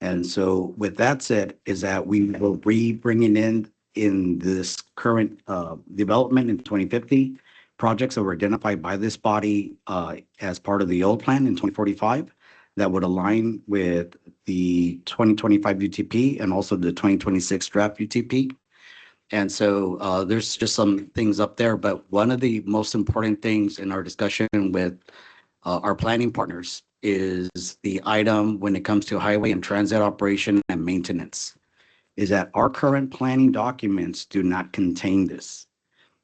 And so with that said, is that we will be bringing in this current development in 2050 projects that were identified by this body as part of the old plan in 2045 that would align with the 2025 UTP and also the 2026 draft UTP. And so there's just some things up there, but one of the most important things in our discussion with our planning partners is the item when it comes to highway and transit operation and maintenance. is that our current planning documents do not contain this.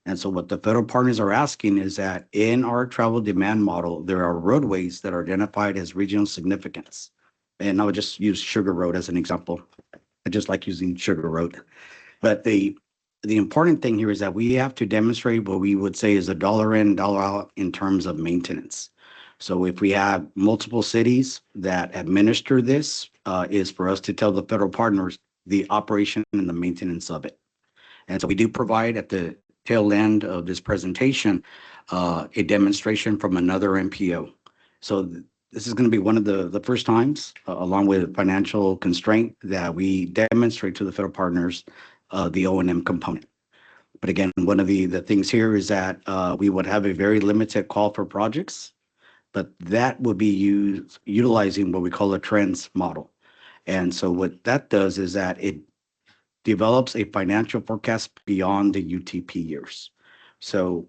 And so what the federal partners are asking is that in our travel demand model, there are roadways that are identified as regional significance. And I would just use Sugar Road as an example. I just like using Sugar Road. But the important thing here is that we have to demonstrate what we would say is a dollar in, dollar out in terms of maintenance. So if we have multiple cities that administer this, is for us to tell the federal partners the operation and the maintenance of it. And so we do provide at the tail end of this presentation, a demonstration from another MPO. So this is going to be one of the first times, along with financial constraint, that we demonstrate to the federal partners the O&M component. But again, one of the things here is that we would have a very limited call for projects, but that would be utilizing what we call a trends model. And so what that does is that it develops a financial forecast beyond the UTP years. So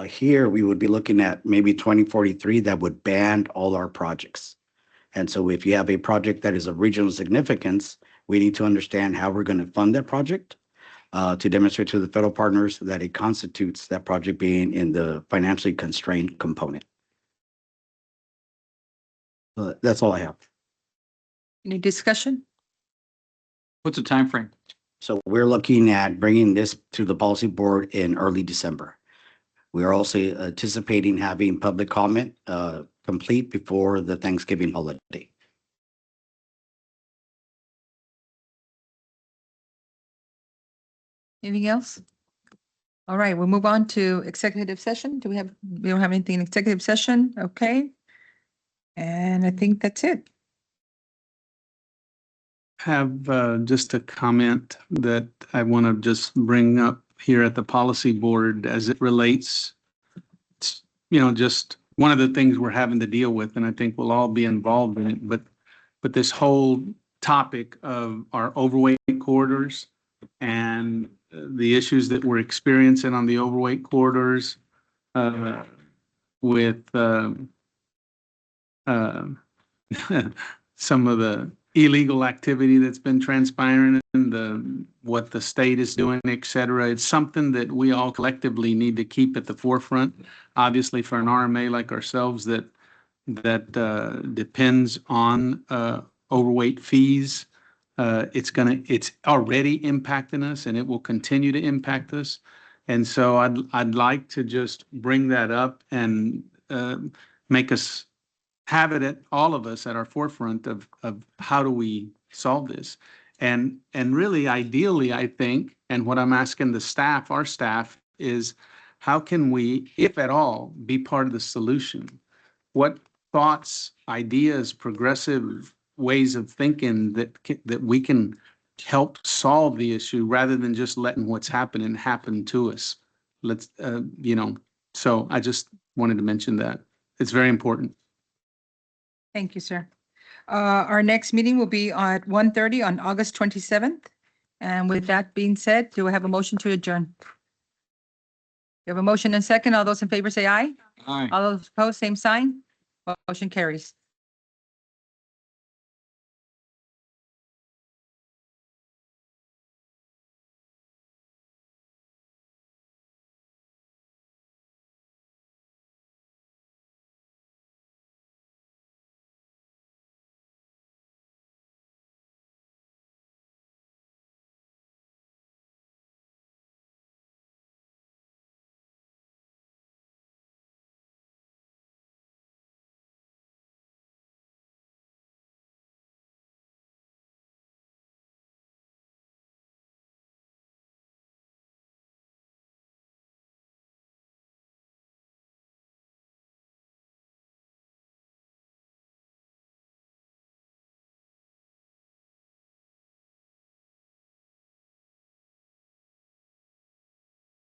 here we would be looking at maybe 2043 that would band all our projects. And so if you have a project that is of regional significance, we need to understand how we're going to fund that project to demonstrate to the federal partners that it constitutes that project being in the financially constrained component. That's all I have. Any discussion? What's the time frame? So we're looking at bringing this to the policy board in early December. We are also anticipating having public comment complete before the Thanksgiving holiday. Anything else? All right, we'll move on to executive session. We don't have anything in executive session, okay? And I think that's it. Have just a comment that I want to just bring up here at the policy board as it relates, just one of the things we're having to deal with, and I think we'll all be involved in it, but this whole topic of our overweight corridors and the issues that we're experiencing on the overweight corridors with some of the illegal activity that's been transpiring and what the state is doing, et cetera. It's something that we all collectively need to keep at the forefront. Obviously, for an RMA like ourselves that depends on overweight fees, it's already impacting us and it will continue to impact us. And so I'd like to just bring that up and make us have it at all of us at our forefront of how do we solve this. And really ideally, I think, and what I'm asking the staff, our staff, is how can we, if at all, be part of the solution? What thoughts, ideas, progressive ways of thinking that we can help solve the issue rather than just letting what's happening happen to us? So I just wanted to mention that. It's very important. Thank you, sir. Our next meeting will be at 1:30 on August 27th. And with that being said, do we have a motion to adjourn? You have a motion and second. All those in favor say aye. Aye. All those opposed, same sign. Motion carries.